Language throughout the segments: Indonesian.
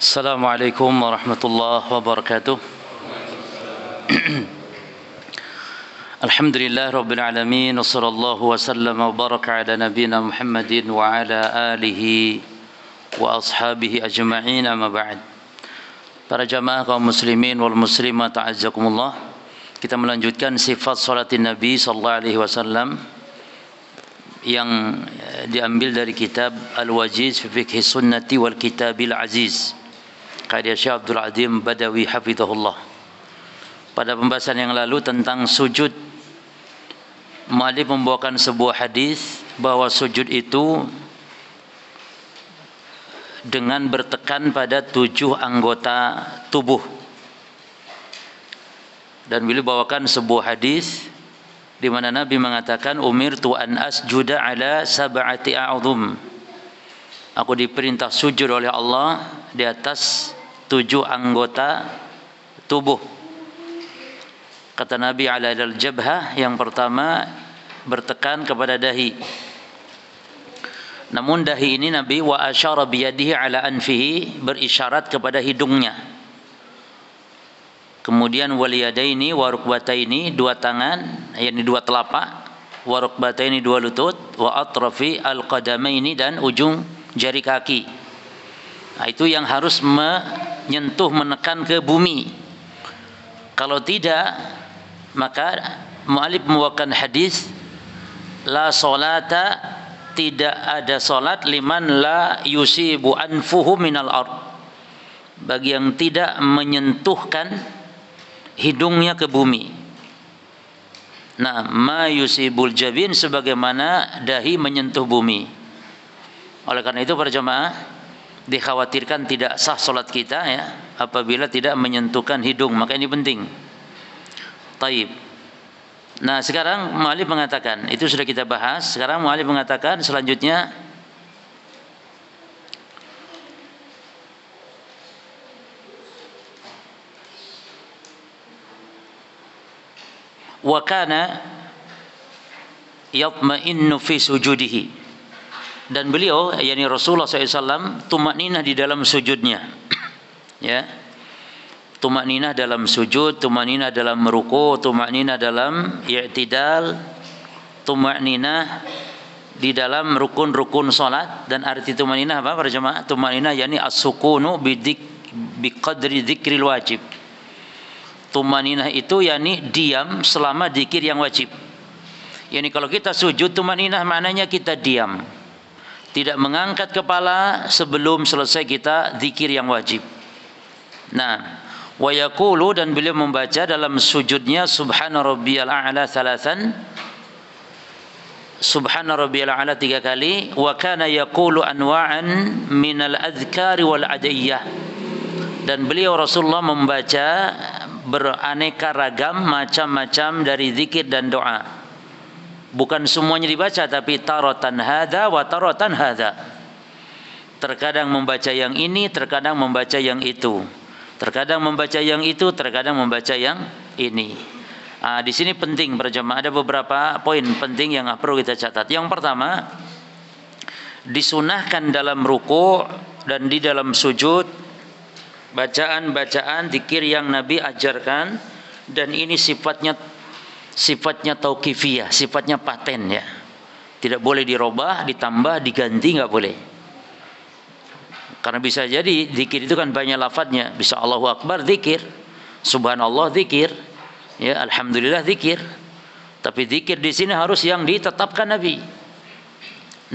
Assalamualaikum warahmatullahi wabarakatuh. Alhamdulillah rabbil alamin, wassallallahu wasallama wa baraka ala nabiyyina Muhammadin wa ala alihi wa ashabihi ajma'in, amma ba'd. Para jamaah kaum muslimin wal muslimat, ta'azzakumullah. Kita melanjutkan sifat salatin Nabi sallallahu alaihi wasallam yang diambil dari kitab Al-Wajiz fi Fiqhi Sunnati wal Kitabil Aziz, karya Syekh Abdul Azim Badawi hafizahullah. Pada pembahasan yang lalu tentang sujud, muallif membawakan sebuah hadis bahwa sujud itu dengan bertekan pada 7 anggota tubuh. Dan beliau bawakan sebuah hadis di mana Nabi mengatakan, umirtu an asjuda ala sab'ati a'udhum. Aku diperintah sujud oleh Allah di atas 7 anggota tubuh. Kata Nabi, ala al-jabhah, yang pertama bertekan kepada dahi. Namun dahi ini Nabi wa asyara biyadihi ala anfihi, berisyarat kepada hidungnya. Kemudian wal yadaini wa rukbataini, 2 tangan, yakni 2 telapak, wa rukbataini 2 lutut, wa atrafi al-qadamaini, dan ujung jari kaki. Nah, itu yang harus menyentuh, menekan ke bumi. Kalau tidak, maka mu'alif membawakan hadis la solata, tidak ada solat liman la yusibu anfuhu minal ard, bagi yang tidak menyentuhkan hidungnya ke bumi. Nah, ma yusibul jabin, sebagaimana dahi menyentuh bumi. Oleh karena itu para jemaah, dikhawatirkan tidak sah solat kita ya apabila tidak menyentuhkan hidung, maka ini penting. Taib. Nah, sekarang mu'alif mengatakan, itu sudah kita bahas. Sekarang mu'alif mengatakan selanjutnya, wa kana yatma'innu fi sujudihi, dan beliau, yakni Rasulullah SAW, tumakninah di dalam sujudnya. Ya, tumakninah dalam sujud, tumakninah dalam ruku', tumakninah dalam i'tidal, tumakninah di dalam rukun-rukun salat. Dan arti tumakninah apa para jemaah? Tumakninah yakni as-sukunu biqadri dzikril wajib. Tumakninah itu yakni diam selama zikir yang wajib. Yani kalau kita sujud, tumakninah maknanya kita diam, tidak mengangkat kepala sebelum selesai kita zikir yang wajib. Nah, wa yaqulu, dan beliau membaca dalam sujudnya, subhana rabbiyal a'la thalathan, subhana rabbiyal a'la 3 kali, wa kana yaqulu anwa'an minal adhkari wal adiyah, dan beliau Rasulullah membaca beraneka ragam, macam-macam dari zikir dan doa. Bukan semuanya dibaca, tapi taratan hadza wa taratan hadza. Terkadang membaca yang ini, terkadang membaca yang itu. Terkadang membaca yang itu, terkadang membaca yang ini. Di sini penting para jemaah, ada beberapa poin penting yang perlu kita catat. Yang pertama, disunahkan dalam ruku' dan di dalam sujud bacaan-bacaan zikir yang Nabi ajarkan, dan ini sifatnya tauqifiyah, sifatnya paten ya. Tidak boleh dirubah, ditambah, diganti, enggak boleh. Karena bisa jadi zikir itu kan banyak lafadznya, bisa Allahu Akbar zikir, subhanallah zikir, ya alhamdulillah zikir. Tapi zikir di sini harus yang ditetapkan Nabi.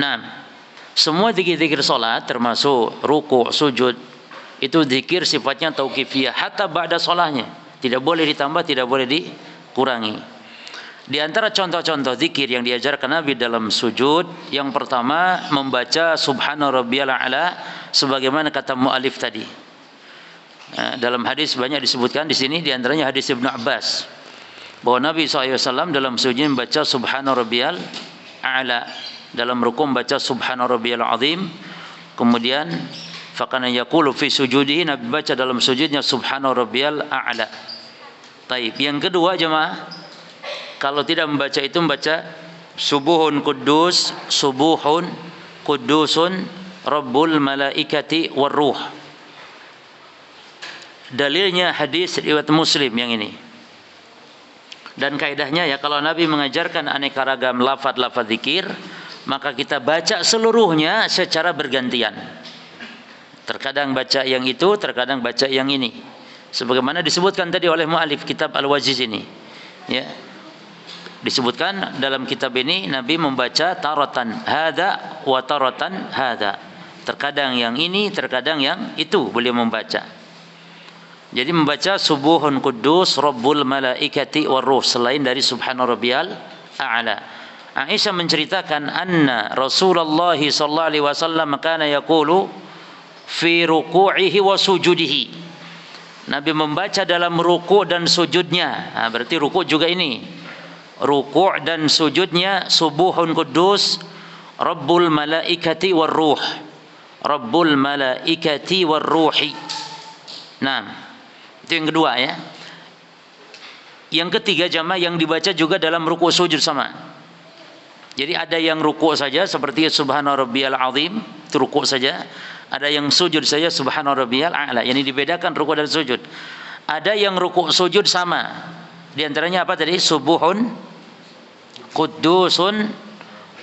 Nah, semua zikir-zikir salat termasuk ruku', sujud, itu zikir sifatnya tauqifiyah, hatta ba'da sholahnya. Tidak boleh ditambah, tidak boleh dikurangi. Di antara contoh-contoh zikir yang diajarkan Nabi dalam sujud, yang pertama membaca subhana rabbiyal a'la, sebagaimana kata mu'alif tadi. Dalam hadis banyak disebutkan di sini, di antaranya hadis Ibnu Abbas, bahwa Nabi SAW dalam sujud membaca subhana rabbiyal a'la, dalam rukuk membaca subhana rabbiyal azim, kemudian fakana yaqulu fi sujudihi, Nabi baca dalam sujudnya subhana rabbiyal a'la. Taib. Yang kedua jemaah, kalau tidak membaca itu, membaca subuhun kudusun rabbul malaikati warruh. Dalilnya hadis riwayat Muslim yang ini. Dan kaidahnya ya, kalau Nabi mengajarkan aneka ragam lafaz-lafaz zikir, maka kita baca seluruhnya secara bergantian. Terkadang baca yang itu, terkadang baca yang ini. Sebagaimana disebutkan tadi oleh mu'alif kitab Al-Wajiz ini. Ya. Disebutkan dalam kitab ini Nabi membaca taratan hadza wa taratan hadza. Terkadang yang ini, terkadang yang itu beliau membaca. Jadi membaca subuhun quddus rabbul malaikati warruh selain dari subhana rabbiyal a'la. Aisyah menceritakan anna Rasulullah sallallahu alaihi wasallam kana yaqulu fi ruku'ihi wa sujudihi. Nabi membaca dalam ruku' dan sujudnya. Nah, berarti ruku' juga ini. Ruku' dan sujudnya subuhun quddus rabbul malaikati warruh. Rabbul malaikati warruhi. Nah, itu yang kedua ya. Yang ketiga jamaah yang dibaca juga dalam ruku' sujud sama. Jadi ada yang ruku' saja seperti subhana rabbiyal azim, itu ruku' saja. Ada yang sujud saja subhana rabbiyal a'la. Yang dibedakan ruku' dan sujud. Ada yang ruku' sujud sama. Di antaranya apa tadi? Subuhun quddusun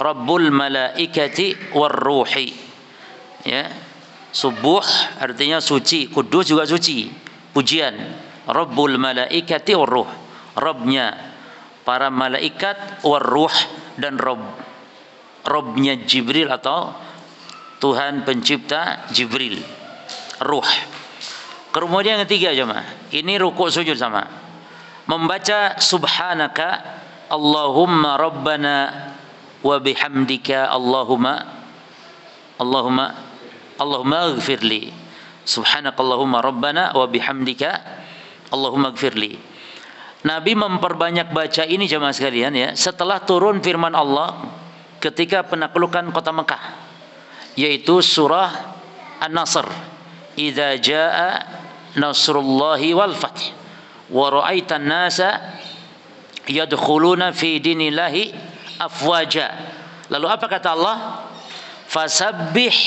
rabbul malaikati warruhi. Ya. Subuh artinya suci, kudus juga suci. Pujian Rabbul malaikati warruh, Rabbnya para malaikat, warruh dan Rabbnya Jibril atau Tuhan pencipta Jibril, ruh. Kemudian yang ketiga jemaah, ini rukuk sujud sama. Membaca subhanaka Allahumma rabbana wa bihamdika Allahumma ighfirli. Subhanakallahumma rabbana wa bihamdika Allahumma ighfirli. Nabi memperbanyak baca ini jemaah sekalian ya, setelah turun firman Allah ketika penaklukan kota Mekah, yaitu surah An-Nasr. Idza jaa nasrullahi wal fath wa ra'aitan nasa yadkhuluna fi dinillahi afwaja. Lalu apa kata Allah? Fasabbih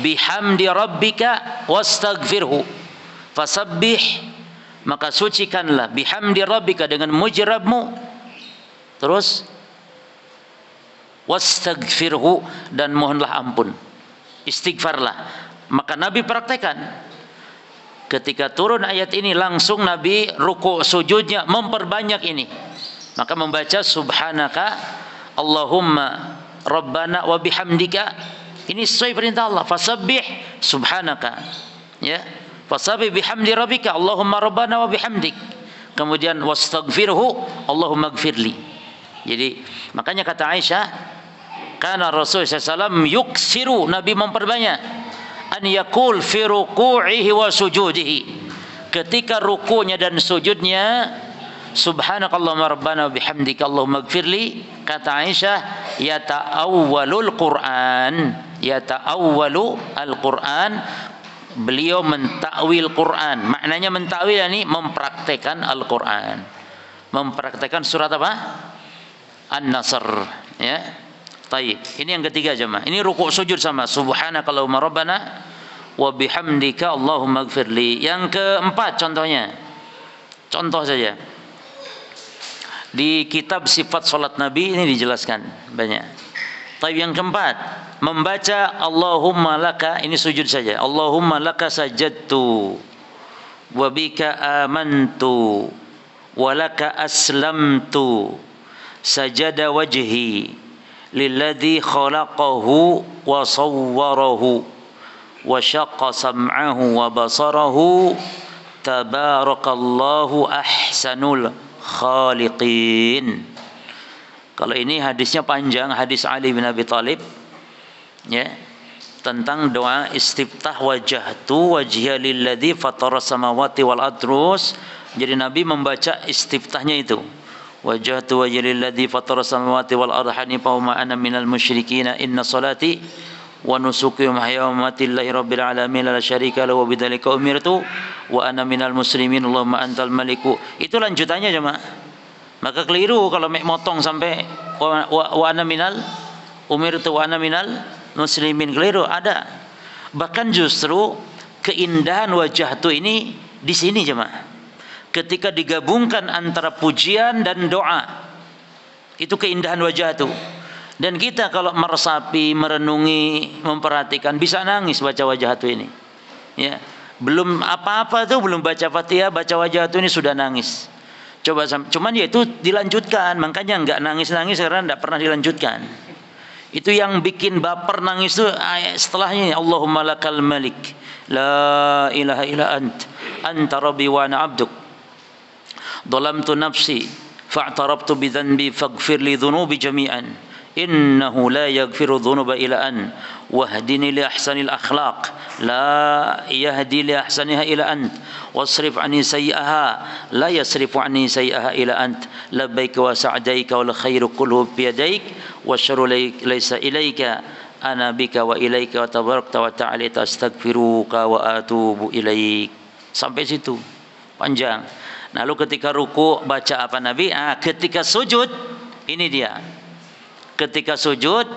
bihamdi rabbika wastaghfirhu. Fasabbih, maka sucikanlah, bihamdi rabbika, dengan muji Rabbmu, terus wastaghfirhu, dan mohonlah ampun, istighfarlah. Maka Nabi praktekkan ketika turun ayat ini, langsung Nabi ruku' sujudnya memperbanyak ini. Maka membaca subhanaka Allahumma rabbana wa bihamdika. Ini sesuai perintah Allah. Fasabbih subhanaka. Ya. Fasabbih bihamdi rabbika Allahumma rabbana wa bihamdik. Kemudian wastaghfirhu Allahumma ighfirli. Jadi makanya kata Aisyah, kana Rasul sallallahu alaihi wasallam yuksiru, Nabi memperbanyak, an yaqul fi ruku'ihi wa sujudihi. Ketika rukunya dan sujudnya subhanakallahumma rabbana wa bihamdika Allahumma ighfirli, kata Aisyah, yata'awwalul Qur'an, yata'awwalu al-Qur'an, beliau mentakwil Quran. Maknanya mentakwil ini mempraktekkan Al-Qur'an. Mempraktekkan surat apa? An-Nasr, ya. Taib. Ini yang ketiga jemaah. Ini rukuk sujud sama. Subhanakallahumma rabbana wa bihamdika Allahumma ighfirli. Yang keempat contohnya. Contoh saja. Di kitab sifat salat Nabi ini dijelaskan banyak. Tapi yang keempat, membaca Allahumma laka, ini sujud saja. Allahumma laka sajadtu wa bika amantu wa laka aslamtu sajada wajhi lilladzi khalaqahu wa sawwarahu wa syaqqa sam'ahu wa basarahu tabarakallahu ahsanul khaliqin. Kalau ini hadisnya panjang, hadis Ali bin Abi Thalib, ya, tentang doa istiftah wajhatu wajhiya lilladzi fatara samawati wal ardh. Jadi Nabi membaca istiftahnya itu, wajhatu wajhiya lilladzi fatara samawati wal ardh hanifan wa ma ana minal musyrikin inna salati wa nusuki wa mahyaya wa mamati lillahi rabbil alamin la syarika lahu wa bidzalika umirtu wa ana minal muslimin Allahumma antal maliku. Itu lanjutannya jemaah. Maka keliru kalau motong sampai wa ana minal umirtu wa ana minal muslimin, keliru. Ada. Bahkan justru keindahan wajah tu ini Di sini jemaah. Ketika digabungkan antara pujian dan doa, itu keindahan wajah itu. Dan kita kalau meresapi, merenungi, memperhatikan, bisa nangis baca wajah itu ini. Ya, belum apa-apa tuh, belum baca Fatihah, baca wajah itu ini sudah nangis. Coba, cuman ya itu dilanjutkan, makanya nggak nangis-nangis karena nggak pernah dilanjutkan. Itu yang bikin baper nangis itu setelahnya, Allahumma lakal malik, la ilaha illa anta rabbi wa ana abduk, dhalamtu nafsi fa'tarabtu bi dhanbi faghfir li dhunubi jami'an. Innahu la yaghfiru dhunuba illa an wahdini li ahsanil akhlaq la yahdi li ahsaniha illa ant wasrif anni sayyi'aha la yasrifu anni sayyi'aha illa ant labbaika wa sa'daika wal khairu kulluhu bi yadaik wasyarru laysa ilaika ana bika wa ilaika wa tabarakta wa ta'ala astaghfiruka wa atubu ilaik. Sampai situ panjang. Lalu ketika ruku baca apa Nabi? Ketika sujud ini dia. Ketika sujud,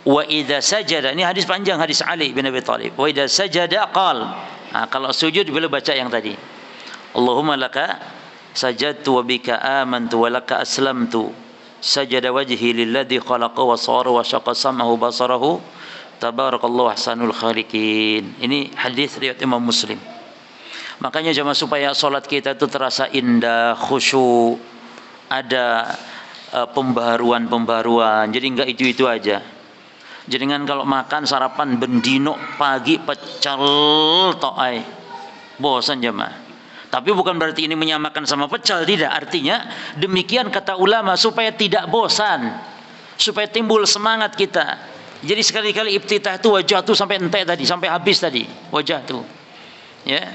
wa idza sajada, ini hadis panjang, hadis Ali bin Abi Thalib. Wa idza sajada qal. Kalau sujud boleh baca yang tadi. Allahumma laka sajadtu wa bika amantu wa laka aslamtu. Sajada wajhi lilladzi khalaqa wa sawara wa syaqa sam'ahu basarahu. Tabarakallahu ahsanul khaliqin. Ini hadis riwayat Imam Muslim. Makanya jemaah supaya salat kita itu terasa indah, khusyuk, ada pembaharuan, jadi enggak itu aja. Jenengan kalau makan sarapan bendino pagi pecel toai, bosan jemaah. Tapi bukan berarti ini menyamakan sama pecel, tidak. Artinya demikian kata ulama supaya tidak bosan, supaya timbul semangat kita. Jadi sekali-kali iftitah itu wajah tuh sampai entek tadi, sampai habis tadi wajah tuh. Ya.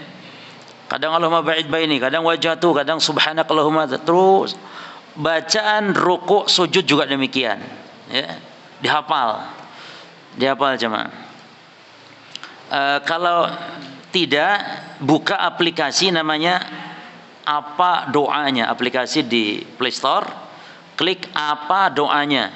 Kadang Allahumma ba'id baini, kadang wajah tuh, kadang subhanakallahumma, terus bacaan ruku sujud juga demikian, ya, dihafal jemaah. Kalau tidak, buka aplikasi namanya apa doanya, aplikasi di Play Store, klik apa doanya,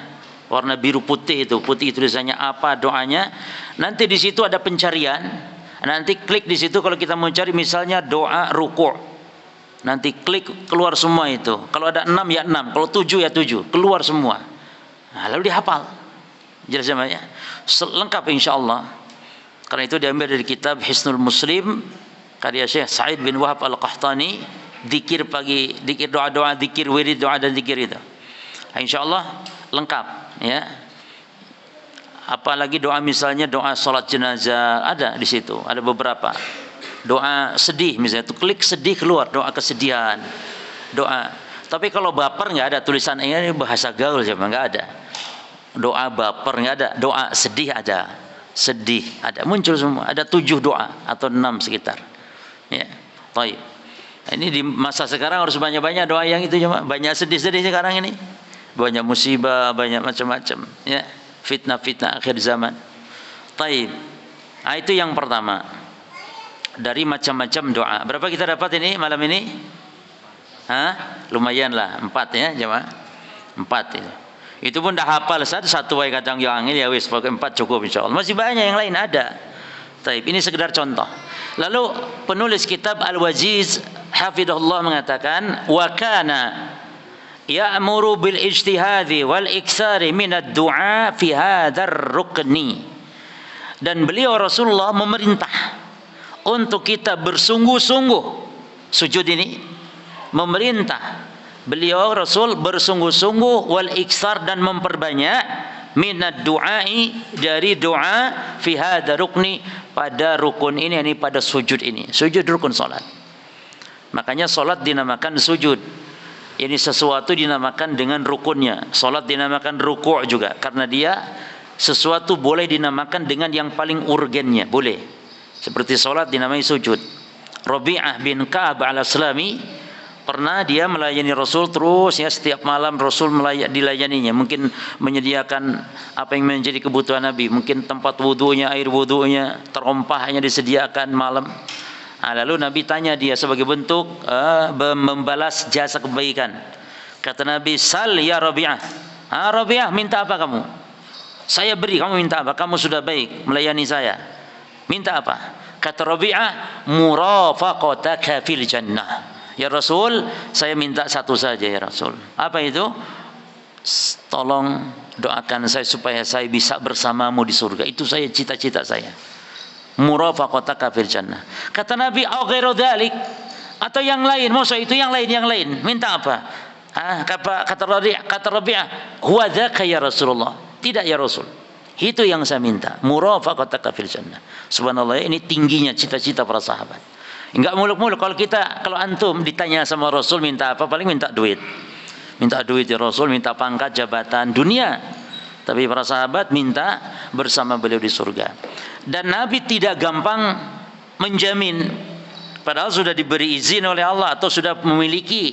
warna biru putih itu, putih tulisannya apa doanya. Nanti di situ ada pencarian, nanti klik di situ kalau kita mau cari misalnya doa ruku'. Nanti klik keluar semua itu. Kalau ada 6 ya 6, kalau 7 ya 7, keluar semua. Lalu dihafal. Jelas namanya. Lengkap insyaallah. Karena itu diambil dari kitab Hisnul Muslim karya Syekh Sa'id bin Wahab Al-Qahtani, zikir pagi, zikir doa-doa, zikir wirid, doa dan zikir itu. Insyaallah lengkap, ya. Apalagi doa misalnya doa salat jenazah ada di situ, ada beberapa. Doa sedih misalnya, itu klik sedih keluar doa kesedihan, doa. Tapi kalau baper nggak ada tulisan ini, bahasa gaul siapa, nggak ada. Doa baper nggak ada, doa sedih ada, sedih ada, muncul semua. Ada 7 doa atau 6 sekitar. Ya, baik. Ini di masa sekarang harus banyak-banyak doa yang itu cuma banyak sedih-sedih sekarang ini, banyak musibah, banyak macam-macam. Ya, fitnah-fitnah akhir zaman. Baik. Itu yang pertama. Dari macam-macam doa. Berapa kita dapat ini malam ini? Lumayan lah, 4 ya jemaah. 4 itu. Itu pun dah hafal satu wae kadang yang ini ya wis pakai 4 cukup insyaallah. Masih banyak yang lain ada. Taib, ini sekedar contoh. Lalu penulis kitab Al-Wajiz hafidhahullah mengatakan wa kana ya'muru bil ijtihadi wal iktsari minad du'a fi hadzal rukni. Dan beliau Rasulullah memerintah untuk kita bersungguh-sungguh sujud ini, memerintah beliau Rasul bersungguh-sungguh wal iksar dan memperbanyak minad du'ai, dari doa fi hadza rukni, pada rukun ini pada sujud ini. Sujud rukun salat. Makanya salat dinamakan sujud. Ini sesuatu dinamakan dengan rukunnya. Salat dinamakan ruku' juga karena dia sesuatu boleh dinamakan dengan yang paling urgennya, boleh. Seperti salat dinamai sujud. Rabi'ah bin Ka'ab al-Aslami pernah dia melayani Rasul terus ya, setiap malam Rasul dilayaninya, mungkin menyediakan apa yang menjadi kebutuhan Nabi, mungkin tempat wudunya, air wudunya, terompahnya disediakan malam. Lalu Nabi tanya dia sebagai bentuk membalas jasa kebaikan. Kata Nabi, "Sal ya Rabi'ah." Rabi'ah, minta apa kamu? Saya beri, kamu minta apa? Kamu sudah baik melayani saya. Minta apa? Kata Rabi'ah, murafaqataka fil jannah. Ya Rasul, saya minta satu saja ya Rasul. Apa itu? Tolong doakan saya supaya saya bisa bersamamu di surga. Itu saya cita-cita saya. Murafaqataka fil jannah. Kata Nabi, au ghairu dzalik, atau yang lain. Maksud itu yang lain. Minta apa? Kata Rabi'ah, huwa dzaka ya Rasulullah. Tidak ya Rasul. Itu yang saya minta. Murafaqataka fil jannah. Subhanallah, ini tingginya cita-cita para sahabat. Enggak muluk-muluk. Kalau antum ditanya sama Rasul minta apa, paling minta duit. Minta duit ya Rasul, minta pangkat, jabatan, dunia. Tapi para sahabat minta bersama beliau di surga. Dan Nabi tidak gampang menjamin, padahal sudah diberi izin oleh Allah atau sudah memiliki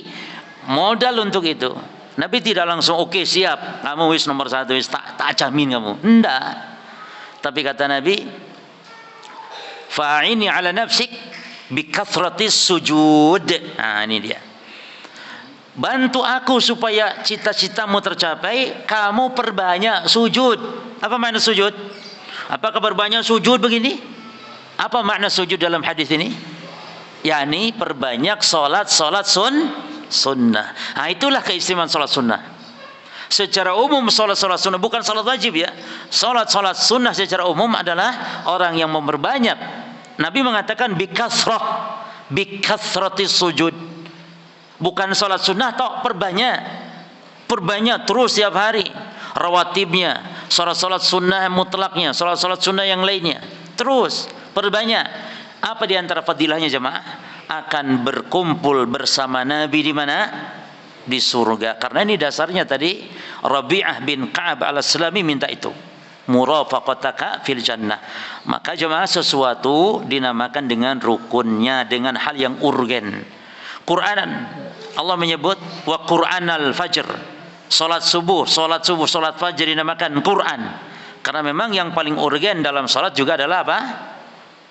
modal untuk itu. Nabi tidak langsung oke, siap, kamu wis nomor 1, wis tak jamin kamu. Enggak. Tapi kata Nabi, fa'ini ala nafsik bikathratis sujud. Nah, ini dia. Bantu aku supaya cita-citamu tercapai, kamu perbanyak sujud. Apa makna sujud? Apakah perbanyak sujud begini? Apa makna sujud dalam hadis ini? yakni perbanyak salat sunnah. Nah, itulah keistimewaan salat sunnah. Secara umum salat sunnah bukan salat wajib ya. Salat sunnah secara umum adalah orang yang memperbanyak. Nabi mengatakan bikasratis sujud. Bukan salat sunnah tok, perbanyak terus setiap hari. Rawatibnya, salat sunnah mutlaknya, salat sunnah yang lainnya. Terus perbanyak. Apa di antara fadilahnya jemaah? Akan berkumpul bersama Nabi di mana? Di surga. Karena ini dasarnya tadi Rabi'ah bin Ka'ab al-Aslami minta itu. Murafaqataka fil jannah. Maka jemaah sesuatu dinamakan dengan rukunnya, dengan hal yang urgen. Quran, Allah menyebut wa Qur'anal fajr. Salat subuh, salat fajr dinamakan Quran. Karena memang yang paling urgen dalam salat juga adalah apa?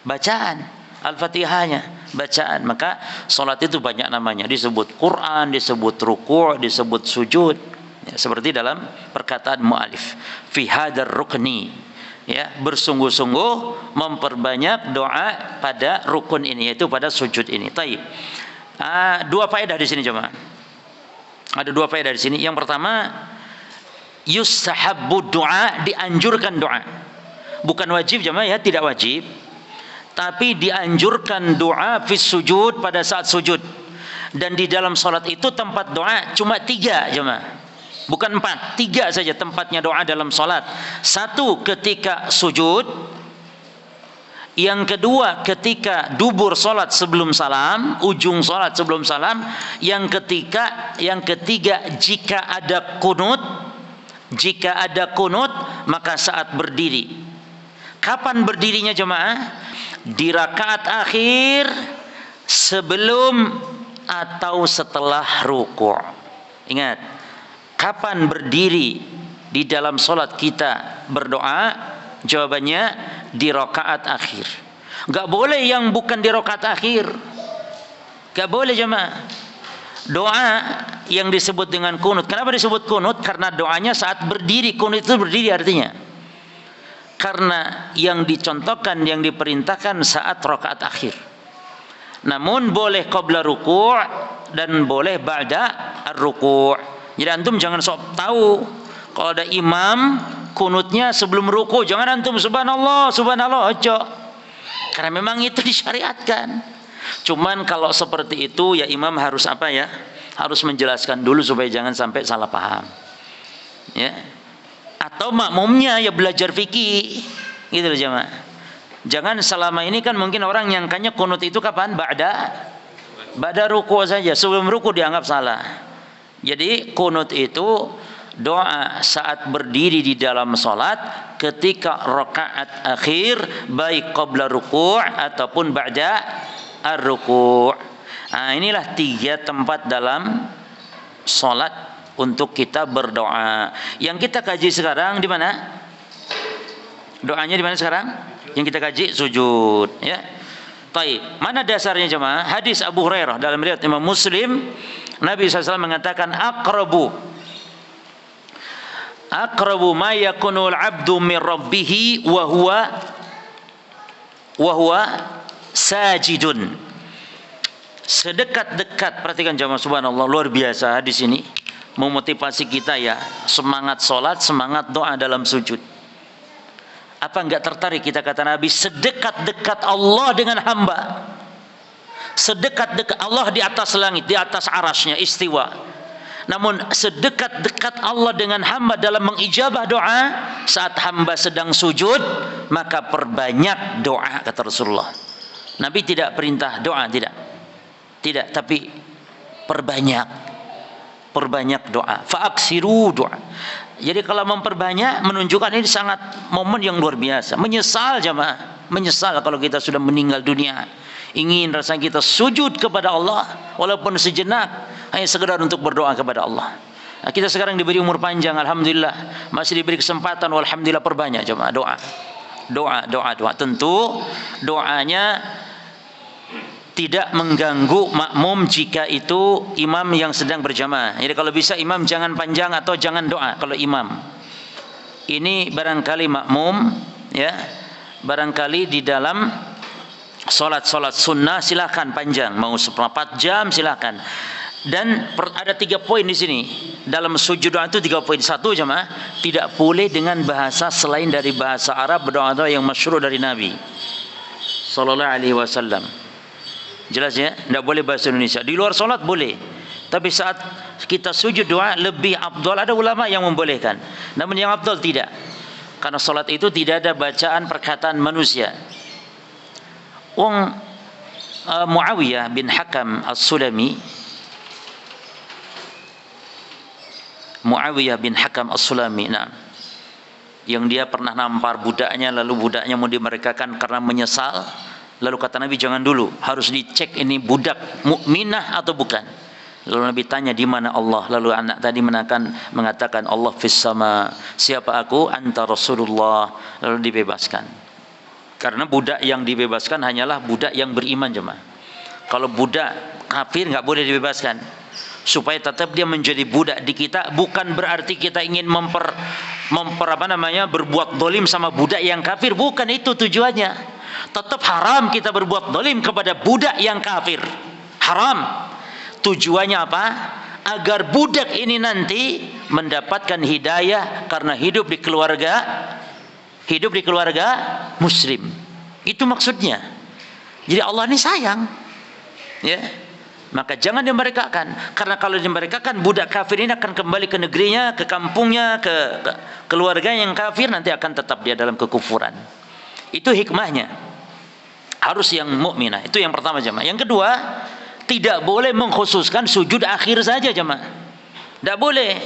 Bacaan. Al-Fatihahnya, bacaan. Maka salat itu banyak namanya. Disebut Quran, disebut ruku', disebut sujud. Ya, seperti dalam perkataan mu'alif. Fi hadar rukni. Ya, bersungguh-sungguh memperbanyak doa pada rukun ini, yaitu pada sujud ini. Taib. Dua faedah di sini jemaah. Ada dua faedah di sini. Yang pertama, yustahabbu doa, dianjurkan doa. Bukan wajib jemaah ya, tidak wajib. Tapi dianjurkan doa fis sujud, pada saat sujud. Dan di dalam salat itu tempat doa cuma 3 jemaah. Bukan 4, 3 saja tempatnya doa dalam salat. 1 ketika sujud. Yang kedua ketika dubur salat sebelum salam, ujung salat sebelum salam. Yang ketiga jika ada kunut, maka saat berdiri. Kapan berdirinya jemaah? Di rakaat akhir, sebelum atau setelah ruku'. Ingat, kapan berdiri di dalam salat kita berdoa? Jawabannya di rakaat akhir. Gak boleh yang bukan di rakaat akhir. Gak boleh jemaah. Doa yang disebut dengan kunut. Kenapa disebut kunut? Karena doanya saat berdiri. Kunut itu berdiri artinya. Karena yang dicontohkan, yang diperintahkan saat rakaat akhir. Namun boleh qabla ruku' dan boleh ba'da ar-ruku'. Jadi antum jangan sok tahu kalau ada imam kunutnya sebelum ruku', jangan antum subhanallah ojo. Karena memang itu disyariatkan. Cuman kalau seperti itu ya imam harus apa ya? Harus menjelaskan dulu supaya jangan sampai salah paham. Ya. Atau makmumnya ya belajar fikih, gitu loh jemaah. Jangan selama ini kan mungkin orang nyangkanya kunut itu kapan? Ba'da ruku' saja, sebelum ruku' dianggap salah. Jadi kunut itu doa saat berdiri di dalam salat ketika rakaat akhir, baik qabla ruku' ataupun ba'da ar-ruku'. Nah, inilah 3 tempat dalam salat untuk kita berdoa. Yang kita kaji sekarang di mana? Doanya di mana sekarang? Yang kita kaji sujud, ya. Baik, mana dasarnya jemaah? Hadis Abu Hurairah dalam riwayat Imam Muslim, Nabi SAW mengatakan aqrabu ma yakunul abdu min rabbih wa huwa sajidun. Sedekat-dekat, perhatikan jamaah, subhanallah, luar biasa hadis ini memotivasi kita ya, semangat sholat, semangat doa dalam sujud. Apa enggak tertarik kita, kata Nabi, sedekat-dekat Allah dengan hamba, sedekat-dekat Allah di atas langit, di atas arasnya istiwa. Namun sedekat-dekat Allah dengan hamba dalam mengijabah doa saat hamba sedang sujud, maka perbanyak doa, kata Rasulullah. Nabi tidak perintah doa, tidak, tapi perbanyak doa. Fa'aksiru doa. Jadi kalau memperbanyak, menunjukkan ini sangat momen yang luar biasa. Menyesal jamaah, menyesal kalau kita sudah meninggal dunia. Ingin rasanya kita sujud kepada Allah walaupun sejenak, hanya sekedar untuk berdoa kepada Allah. Nah, kita sekarang diberi umur panjang, alhamdulillah, masih diberi kesempatan, alhamdulillah, perbanyak jemaah doa. Tentu doanya tidak mengganggu makmum jika itu imam yang sedang berjamaah. Jadi kalau bisa imam jangan panjang atau jangan doa kalau imam. Ini barangkali makmum ya, barangkali di dalam Solat sunnah silakan panjang, mau 4 jam silakan. Dan ada 3 poin di sini dalam sujud doa itu, 3 poin. 1 jemaah, tidak boleh dengan bahasa selain dari bahasa Arab, berdoa yang masyhur dari Nabi sallallahu alaihi wasallam. Jelas ya, tidak boleh bahasa Indonesia. Di luar solat boleh, tapi saat kita sujud doa lebih afdal, ada ulama yang membolehkan, namun yang afdal tidak, karena solat itu tidak ada bacaan perkataan manusia. Muawiyah bin Hakam As-Sulami, nah, yang dia pernah nampar budaknya, lalu budaknya mau dimerdekakan karena menyesal. Lalu kata Nabi, jangan dulu, harus dicek ini budak mukminah atau bukan. Lalu Nabi tanya, di mana Allah? Lalu anak tadi mengatakan Allah fis sama. Siapa aku? Anta Rasulullah. Lalu dibebaskan. Karena budak yang dibebaskan hanyalah budak yang beriman jemaah. Kalau budak kafir nggak boleh dibebaskan. Supaya tetap dia menjadi budak di kita, bukan berarti kita ingin berbuat dolim sama budak yang kafir, bukan itu tujuannya. Tetap haram kita berbuat dolim kepada budak yang kafir, haram. Tujuannya apa? Agar budak ini nanti mendapatkan hidayah karena hidup di keluarga muslim. Itu maksudnya. Jadi Allah ini sayang, ya. Maka jangan dimerdekakan, karena kalau dimerdekakan budak kafir ini akan kembali ke negerinya, ke kampungnya, ke keluarga yang kafir, nanti akan tetap dia dalam kekufuran. Itu hikmahnya. Harus yang mukminah. Itu yang pertama jemaah. Yang kedua, tidak boleh mengkhususkan sujud akhir saja jemaah. Tidak boleh.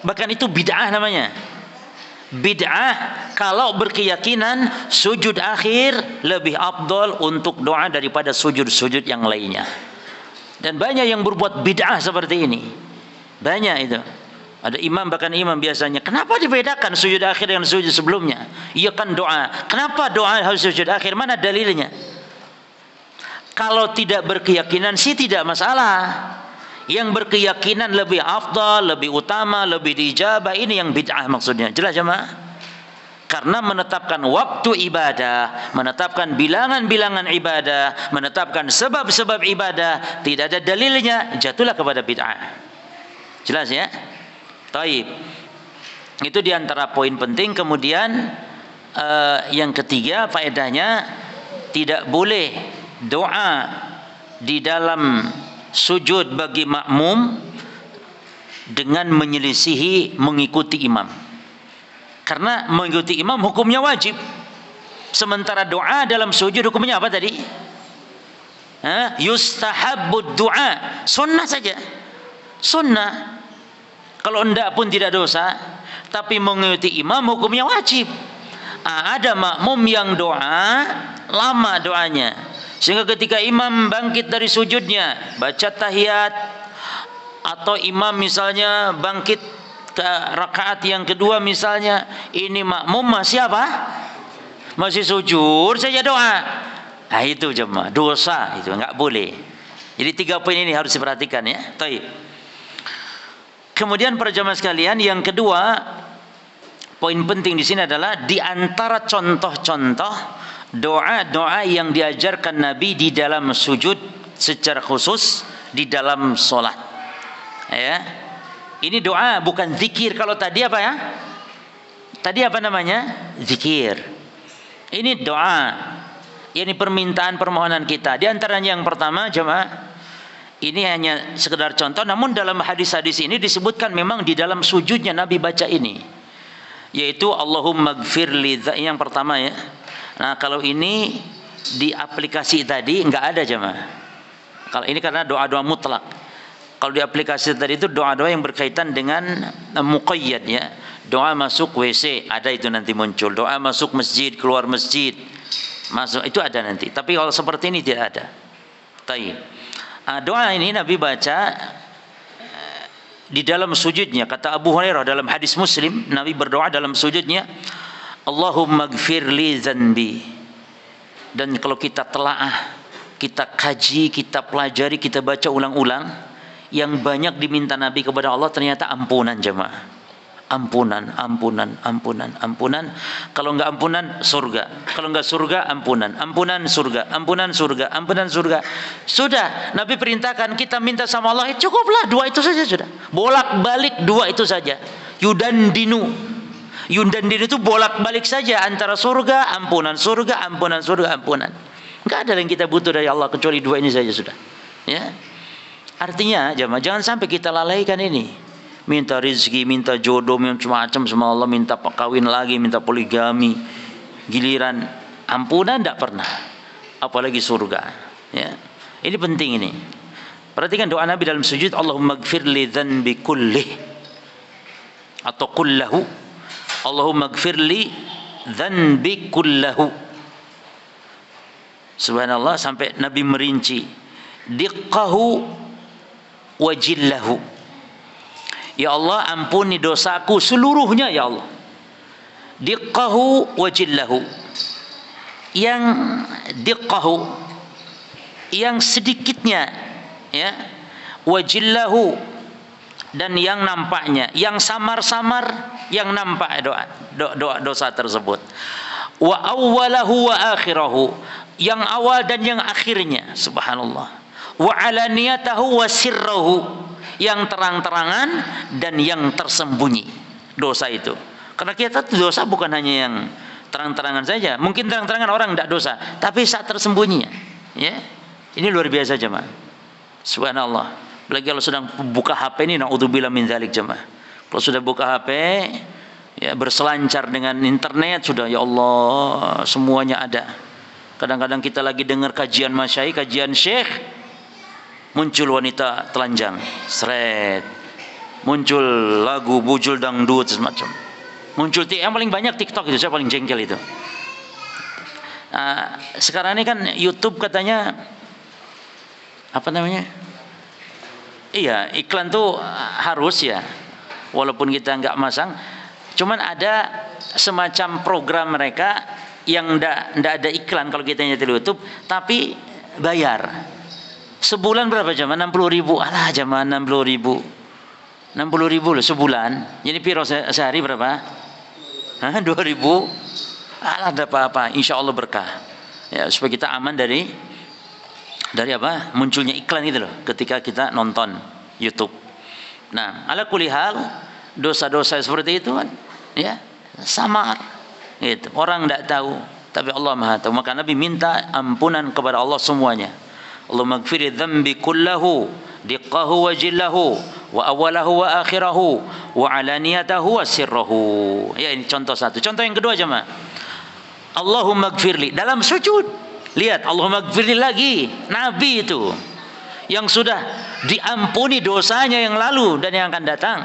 Bahkan itu bid'ah namanya. Bid'ah kalau berkeyakinan sujud akhir lebih afdal untuk doa daripada sujud-sujud yang lainnya. Dan banyak yang berbuat bid'ah seperti ini. Banyak itu. Ada imam, bahkan imam biasanya, kenapa dibedakan sujud akhir dengan sujud sebelumnya? Iya kan doa. Kenapa doa harus sujud akhir? Mana dalilnya? Kalau tidak berkeyakinan sih tidak masalah. Yang berkeyakinan lebih afdal, lebih utama, lebih diijabah, ini yang bid'ah maksudnya. Jelas jemaah? Karena menetapkan waktu ibadah, menetapkan bilangan-bilangan ibadah, menetapkan sebab-sebab ibadah, tidak ada dalilnya, jatuhlah kepada bid'ah. Jelas ya? Taib. Itu diantara poin penting. Kemudian yang ketiga faedahnya, tidak boleh doa di dalam sujud bagi makmum dengan menyelisihi mengikuti imam. Karena mengikuti imam hukumnya wajib. Sementara doa dalam sujud hukumnya apa tadi? Yustahabbud du'a, sunnah saja. Sunnah. Kalau enggak pun tidak dosa. Tapi mengikuti imam hukumnya wajib. Ada makmum yang doa lama doanya, sehingga ketika imam bangkit dari sujudnya, baca tahiyat, atau imam misalnya bangkit ke rakaat yang kedua misalnya, ini makmum masih apa? Masih sujud saja doa. Nah itu jemaah, dosa itu, enggak boleh. Jadi 3 poin ini harus diperhatikan ya. Taib. Kemudian para jemaah sekalian, yang kedua, poin penting di sini adalah di antara contoh-contoh doa-doa yang diajarkan Nabi di dalam sujud secara khusus di dalam sholat. Ya, ini doa bukan zikir. Kalau tadi apa ya? Tadi apa namanya? Zikir. Ini doa. Ini permintaan permohonan kita. Di antaranya yang pertama, jemaah, ini hanya sekedar contoh. Namun dalam hadis-hadis ini disebutkan memang di dalam sujudnya Nabi baca ini, yaitu Allahumma gfirli. Yang pertama ya. Nah, kalau ini di aplikasi tadi enggak ada jemaah. Kalau ini karena doa-doa mutlak. Kalau di aplikasi tadi itu doa-doa yang berkaitan dengan muqayyad ya. Doa masuk WC ada itu nanti muncul. Doa masuk masjid, keluar masjid, masuk itu ada nanti. Tapi kalau seperti ini tidak ada. Taib. Doa ini Nabi baca di dalam sujudnya. Kata Abu Hurairah dalam hadis Muslim, Nabi berdoa dalam sujudnya, Allahumma gfir li zanbi. Dan kalau kita telaah, kita kaji, kita pelajari, kita baca ulang-ulang, yang banyak diminta Nabi kepada Allah ternyata ampunan jemaah. Ampunan, ampunan, ampunan, ampunan. Kalau enggak ampunan, surga. Kalau enggak surga, ampunan. Ampunan surga, ampunan surga, ampunan surga. Sudah, Nabi perintahkan kita minta sama Allah, cukuplah dua itu saja sudah. Bolak-balik dua itu saja. Yudandinu itu bolak-balik saja antara surga, ampunan surga, ampunan surga, ampunan. Enggak ada yang kita butuh dari Allah kecuali dua ini saja sudah. Ya. Artinya, jemaah, jangan sampai kita lalaikan ini. Minta rezeki, minta jodoh, macam-macam sama Allah, minta kawin lagi, minta poligami. Giliran ampunan tidak pernah. Apalagi surga. Ya. Ini penting ini. Perhatikan doa Nabi dalam sujud, Allahumma gfir li dhanbi kullih. Atau kullahu. Allahumma gfir li dhanbi kullahu. Subhanallah, sampai Nabi merinci. Diqqahu wa jillahu. Ya Allah, ampuni dosaku seluruhnya ya Allah. Diqqahu wa jillahu. Yang diqqahu, yang sedikitnya ya, wa jillahu, dan yang nampaknya, yang samar-samar yang nampak doa dosa tersebut. Wa awwalahu wa akhirahu, yang awal dan yang akhirnya, subhanallah. Wa alaniyatahu wa sirrahu, yang terang-terangan dan yang tersembunyi dosa itu. Karena kita dosa bukan hanya yang terang-terangan saja. Mungkin terang-terangan orang tidak dosa, tapi saat tersembunyinya, ya. Ini luar biasa jemaah. Subhanallah. Apalagi kalau sedang buka HP ini, naudzubillah min dzalik jemaah. Kalau sudah buka HP, ya, berselancar dengan internet sudah, ya Allah, semuanya ada. Kadang-kadang kita lagi dengar kajian masyayikh, kajian syekh, muncul wanita telanjang, seret. Muncul lagu bujul dangdut semacam. Muncul yang paling banyak TikTok itu, saya paling jengkel itu. Sekarang ini kan YouTube katanya apa namanya? Iya, iklan tuh harus ya. Walaupun kita nggak masang, cuman ada semacam program mereka yang ndak ada iklan kalau kita nyetel YouTube, tapi bayar. Sebulan berapa jam? 60.000. Alah, jam 60.000. 60.000 loh sebulan. Jadi piro sehari berapa? 2.000. Alah, ada apa-apa. Insya Allah berkah. Ya, supaya kita aman dari apa? Munculnya iklan itu loh ketika kita nonton YouTube. Nah, ala kulli hal, dosa-dosa seperti itu kan, ya, samar. Gitu. Orang tidak tahu, tapi Allah Maha tahu. Maka Nabi minta ampunan kepada Allah semuanya. Allahumma gfiri dhanbi kullahu diqqahu wa jillahu wa awalahu wa akhirahu wa alaniyatahu wa sirrahu. Ya, ini contoh satu. Contoh yang kedua jemaah. Allahumma gfirli dalam sujud. Lihat, Allahumma gfirli lagi. Nabi itu yang sudah diampuni dosanya yang lalu dan yang akan datang,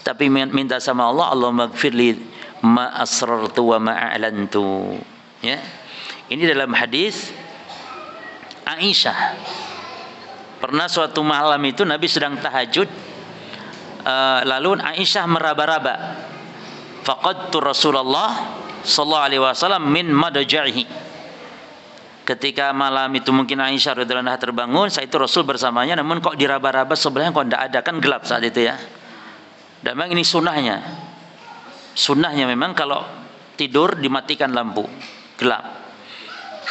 tapi minta sama Allah, Allahumma gfirli ma asrartu wa ma a'lantu. Ya. Ini dalam hadis Aisyah. Pernah suatu malam itu Nabi sedang tahajud, lalu Aisyah meraba-raba. Faqadtu Rasulullah sallallahu alaihi wasallam min madja'ihi. Ketika malam itu mungkin Aisyah radhiyallahu anha terbangun, saat itu Rasul bersamanya, namun kok diraba-raba sebelahnya kok tidak ada, kan gelap saat itu ya. Dan memang ini sunnahnya. Sunnahnya memang kalau tidur dimatikan lampu, gelap.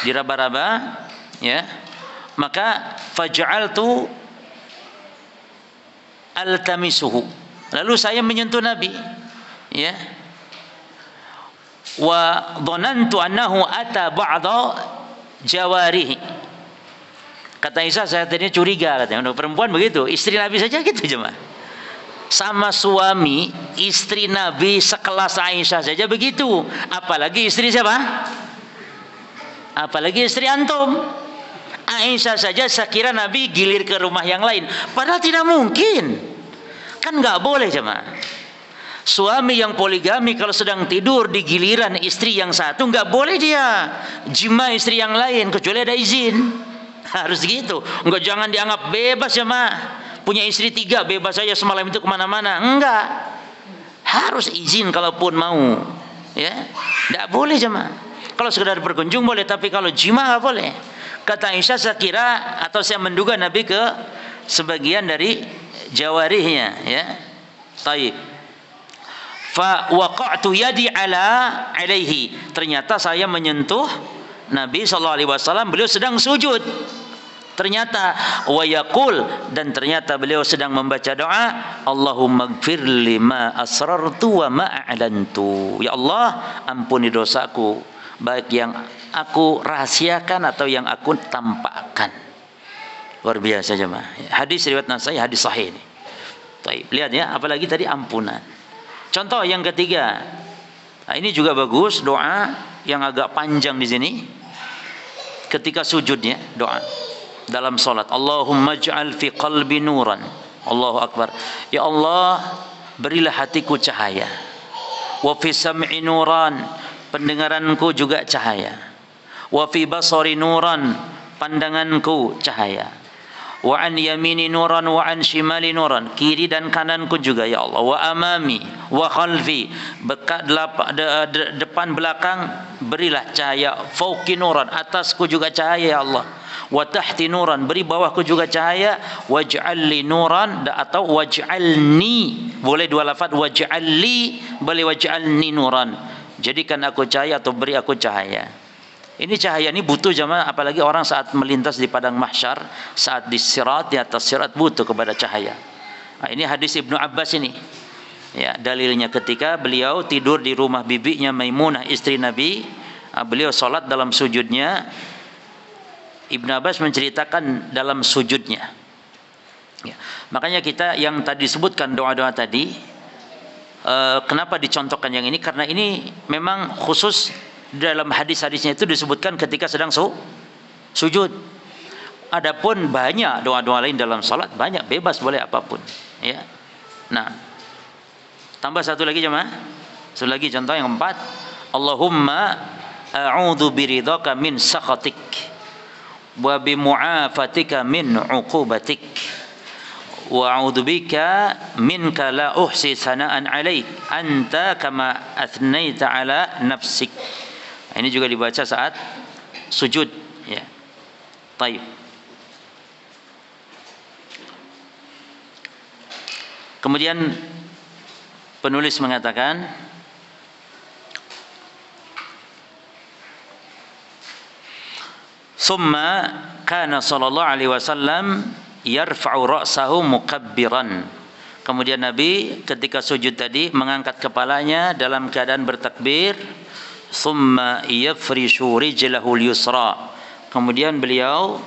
diraba-raba, ya. Maka faj'altu altamisuhu. Lalu saya menyentuh Nabi, ya. Wa dhanantu annahu ata ba'dha jawarihi. Kata Aisyah, saya tadinya curiga, katanya, perempuan begitu, istri Nabi saja gitu jemaah. Sama suami, istri Nabi sekelas Aisyah saja begitu, apalagi istri siapa? Apalagi istri antum. Aisyah saja saya kira Nabi gilir ke rumah yang lain, padahal tidak mungkin. Kan nggak boleh jemaah. Suami yang poligami kalau sedang tidur di giliran istri yang satu, nggak boleh dia jima istri yang lain kecuali ada izin. Harus gitu. Nggak, jangan dianggap bebas jemaah. Punya istri 3 bebas saja semalam itu kemana-mana. Enggak, harus izin kalaupun mau, ya. Tidak boleh jemaah. Kalau sekedar berkunjung boleh, tapi kalau jima nggak boleh. Kata Aisyah, saya kira atau saya menduga Nabi ke sebagian dari jawarihnya, ya. Taib. Fa waqa'tu yadi alaihi. Ternyata saya menyentuh Nabi SAW, beliau sedang sujud. Ternyata wa yaqul, dan ternyata beliau sedang membaca doa, Allahumma ighfir lima asrartu wa ma a'lantu. Ya Allah, ampuni dosaku, baik yang aku rahasiakan atau yang aku tampakkan. Luar biasa jemaah. Hadis riwayat Nasai, hadis sahih ini. Baik, lihat ya, apalagi tadi ampunan. Contoh yang ketiga. Nah, ini juga bagus, doa yang agak panjang di sini. Ketika sujudnya, doa dalam salat, Allahumma ij'al fi qalbi nuran. Allahu akbar. Ya Allah, berilah hatiku cahaya. Wa fi sam'i nuran, pendengaranku juga cahaya. Wa fi basari nuran, pandanganku cahaya. Wa an yamini nuran wa an shimali nuran, kiri dan kananku juga ya Allah. Wa amami wa khalfi, depan belakang berilah cahaya. Fauqi nuran, atasku juga cahaya ya Allah. Wa tahti nuran, beri bawahku juga cahaya. Waj'alli nuran, atau waj'alni, boleh dua lafaz, waj'alli boleh waj'alni nuran, jadikan aku cahaya atau beri aku cahaya. Ini cahaya ini butuh jemaah, apalagi orang saat melintas di padang mahsyar, saat di sirat, di atas sirat, butuh kepada cahaya. Nah, ini hadis Ibnu Abbas ini. Ya, dalilnya ketika beliau tidur di rumah bibinya Maimunah, istri Nabi, beliau salat dalam sujudnya. Ibnu Abbas menceritakan dalam sujudnya. Ya, makanya kita yang tadi sebutkan doa-doa tadi, kenapa dicontohkan yang ini? Karena ini memang khusus dalam hadis-hadisnya itu disebutkan ketika sedang sujud. Adapun banyak doa-doa lain dalam salat, banyak, bebas, boleh apapun, ya. Nah, tambah satu lagi jemaah. Satu lagi contoh yang keempat. Allahumma a'udzu biridhaka min sakhatik wa bi mu'afatika min 'uqubatik wa a'udzu bika minka la uhsi sana'an 'alaik anta kama athnaita 'ala nafsik. Ini juga dibaca saat sujud, ya. Taib. Kemudian penulis mengatakan, summa kana sallallahu alaihi wasallam yarfa'u ra'sahu mukabbiran. Kemudian Nabi ketika sujud tadi mengangkat kepalanya dalam keadaan bertakbir. Summa yafrishu rijlahu al-yusra. Kemudian beliau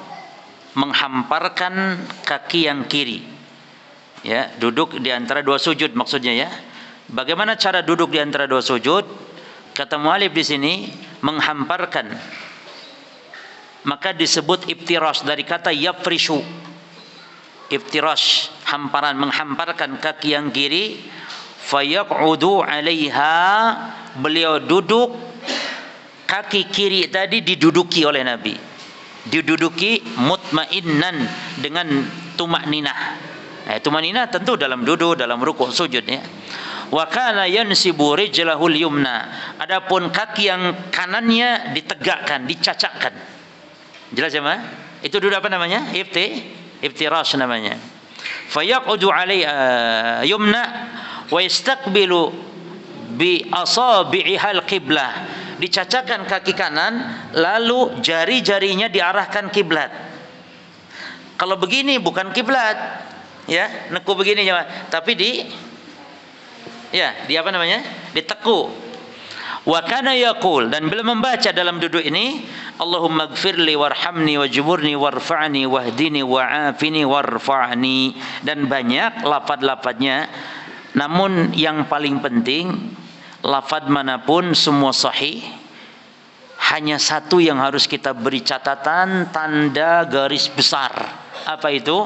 menghamparkan kaki yang kiri. Ya, duduk di antara dua sujud maksudnya, ya. Bagaimana cara duduk di antara dua sujud? Kata mu'allif di sini, menghamparkan. Maka disebut iftirash dari kata yafrishu. Iftirash, hamparan, menghamparkan kaki yang kiri. Fayaq'udu 'alaiha, beliau duduk, kaki kiri tadi diduduki oleh Nabi, diduduki mutmainnan, dengan tumakninah. Tumakninah tentu dalam duduk, dalam rukuk, sujud, ya. Wa kana yansibu rijlahul yumna, adapun kaki yang kanannya ditegakkan, dicacakkan. Jelas ya, Ma? Itu duduk apa namanya? Iftirash namanya. Fayaqudu 'alaiha yumna wa yastaqbilu bi asabi'ihal qiblah. dicacakan kaki kanan, lalu jari-jarinya diarahkan kiblat. Kalau begini bukan kiblat, ya, neku begini ya, tapi di apa namanya? Ditekuk. Wa kana yaqul, dan beliau membaca dalam duduk ini, Allahumma gfirli warhamni wajburni warfa'ni wahdini wa'afini warfa'ni, dan banyak lafaz-lafaznya. Namun yang paling penting, lafaz manapun semua sahih, hanya satu yang harus kita beri catatan, tanda garis besar. Apa itu?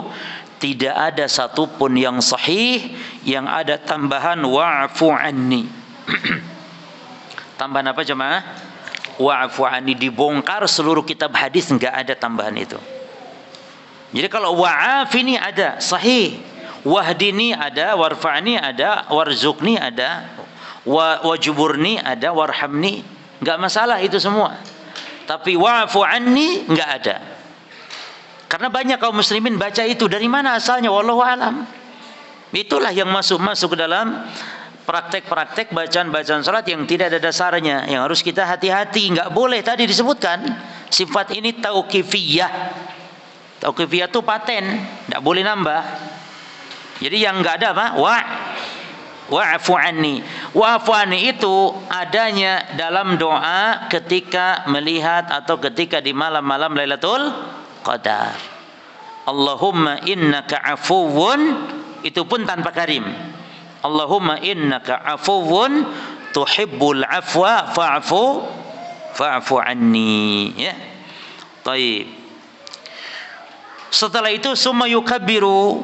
Tidak ada satupun yang sahih yang ada tambahan wa'fu anni. Tambahan apa jemaah? Wa'fu anni, dibongkar seluruh kitab hadis, enggak ada tambahan itu. Jadi kalau wa'afini ada, sahih. Wahdini ada, warfa'ni ada, warzuqni ada, wajburni ada, warhamni, enggak masalah itu semua. Tapi wa'fu anni enggak ada. Karena banyak kaum muslimin baca itu, dari mana asalnya? Wallahu alam. Itulah yang masuk ke dalam praktek-praktek bacaan-bacaan salat yang tidak ada dasarnya, yang harus kita hati-hati. Enggak boleh, tadi disebutkan sifat ini tauqifiyah. Tauqifiyah itu paten, enggak boleh nambah. Jadi yang enggak ada apa? Wa'fu anni. Wa'fu anni itu adanya dalam doa ketika melihat atau ketika di malam-malam Lailatul Qadar. Allahumma innaka afuwun, itu pun tanpa karim. Allahumma innaka afuwun tuhibbul afwa fa'fu anni, ya. Baik. Setelah itu summa yukabbiru,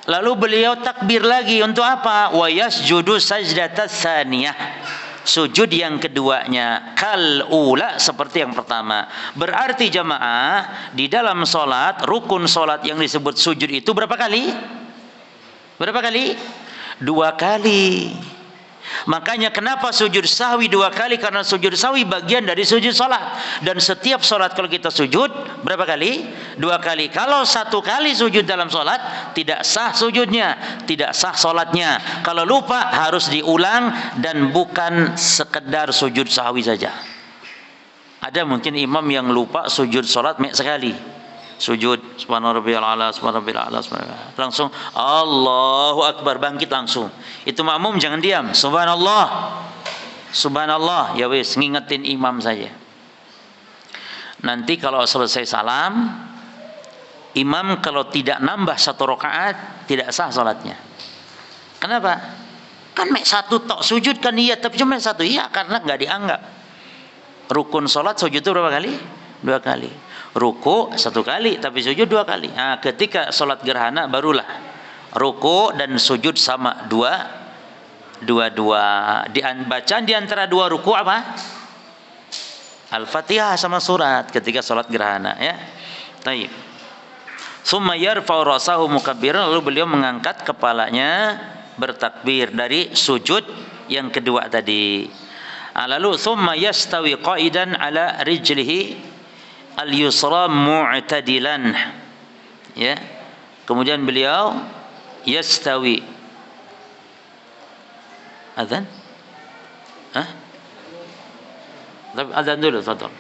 lalu beliau takbir lagi untuk apa? Wa yasjudu sajdatas tsaniyah, sujud yang keduanya, kal ula, seperti yang pertama. Berarti jamaah, di dalam salat, rukun salat yang disebut sujud itu berapa kali? Berapa kali? 2 kali. Makanya kenapa sujud sahwi 2 kali? Karena sujud sahwi bagian dari sujud salat. Dan setiap salat kalau kita sujud berapa kali? 2 kali. Kalau 1 kali sujud dalam salat, tidak sah sujudnya, tidak sah salatnya. Kalau lupa harus diulang, dan bukan sekedar sujud sahwi saja. Ada mungkin imam yang lupa sujud salat sekali. Sujud subhanarabbiyal a'la, subhanarabbiyal a'la, langsung Allahu akbar, bangkit langsung. Itu makmum jangan diam, subhanallah, subhanallah, ya wis, ngingetin imam saja. Nanti kalau selesai salam, imam kalau tidak nambah 1 rakaat, tidak sah salatnya. Kenapa? Kan mek 1 tok sujud kan, iya, tapi cuma 1, iya, karena nggak dianggap. Rukun salat sujud itu berapa kali? 2 kali. Ruku 1 kali, tapi sujud 2 kali. Nah, ketika sholat gerhana barulah ruku dan sujud sama, dua. Bacaan di antara 2 ruku apa? Al-Fatihah sama surat ketika sholat gerhana, ya. Taib. Summa yarfa'u rasahu mukabbiran, lalu beliau mengangkat kepalanya bertakbir dari sujud yang kedua tadi. Lalu summa yastawi qa'idan ala rijlihi al-yusra mu'tadilan, ya. Kemudian beliau yastawi. Adzan? Hah? Adzan dulu, tafadhal.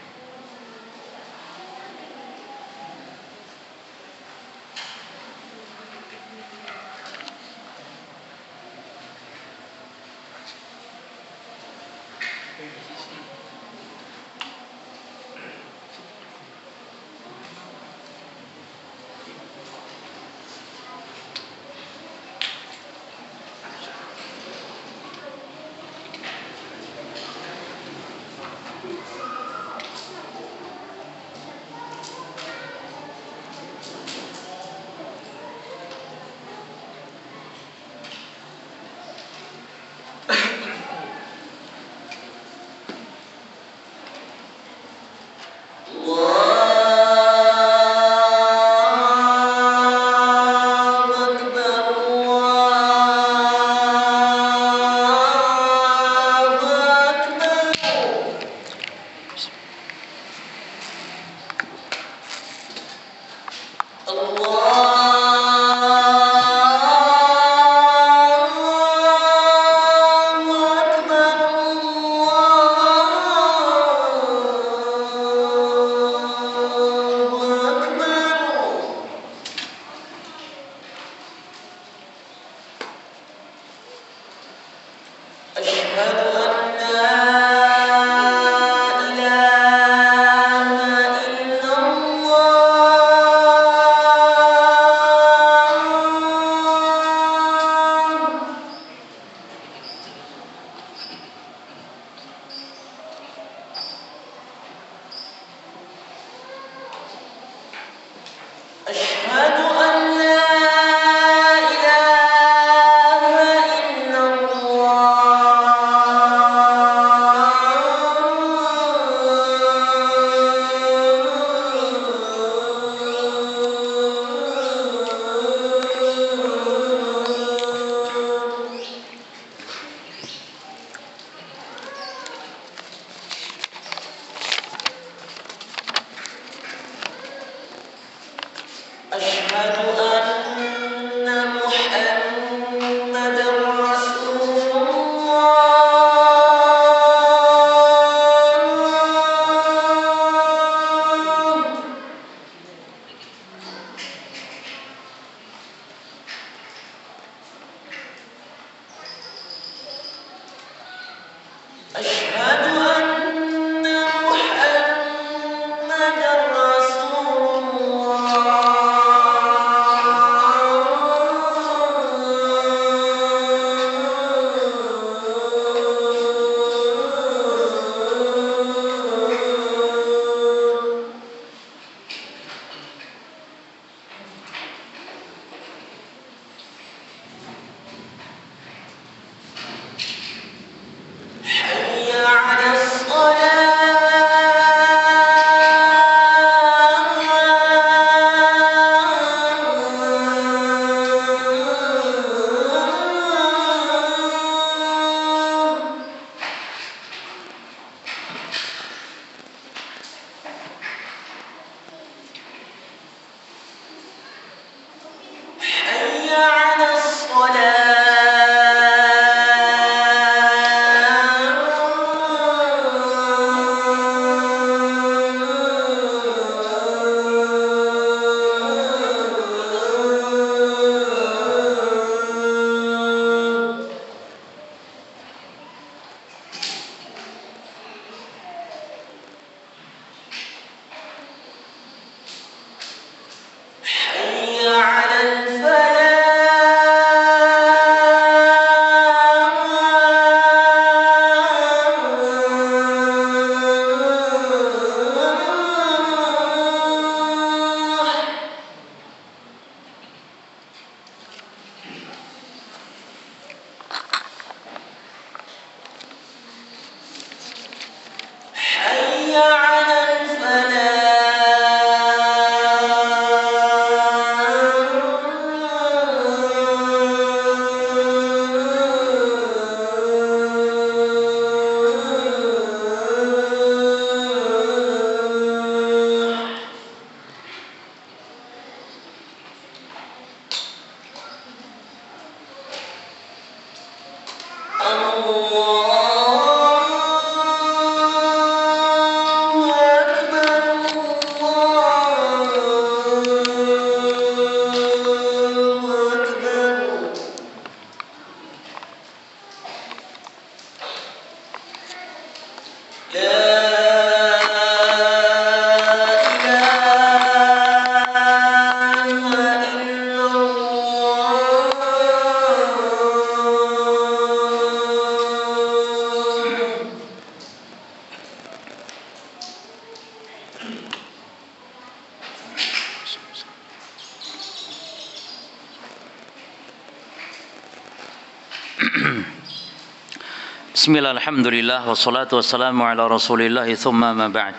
Bismillah, alhamdulillah, wassalatu wassalamu ala rasulillah, thumma ma ba'd.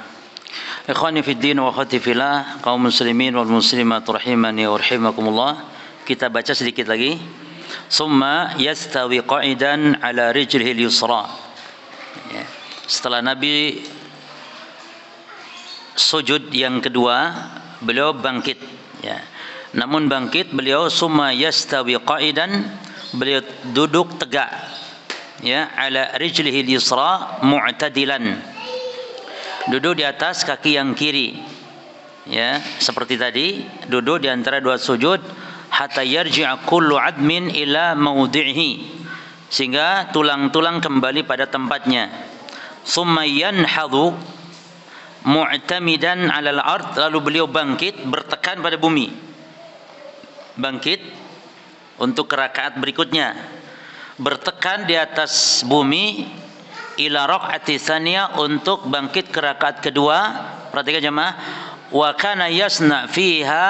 Ikhwani fid din wa akhwati fillah, kaum muslimin wal muslimat rahimani wa rahimakumullah. Kita baca sedikit lagi. Summa yastawi qa'idan ala rijlihi al-yusra. Ya. Setelah Nabi sujud yang kedua, beliau bangkit, ya. Namun bangkit beliau summa yastawi qa'idan, beliau duduk tegak, ya, ala rijlihi al-yusra mu'tadilan, duduk di atas kaki yang kiri, ya, seperti tadi duduk di antara dua sujud, hatta yarji'a kullu 'admin ila mawdi'ihi, sehingga tulang-tulang kembali pada tempatnya. Summa yanhadhu mu'tamidan 'alal ard, lalu beliau bangkit bertekan pada bumi, bangkit untuk rakaat berikutnya, bertekan di atas bumi, ila raq'ati tsaniyah, untuk bangkit ke rakaat kedua. Perhatikan jemaah, wa kana yasna fiha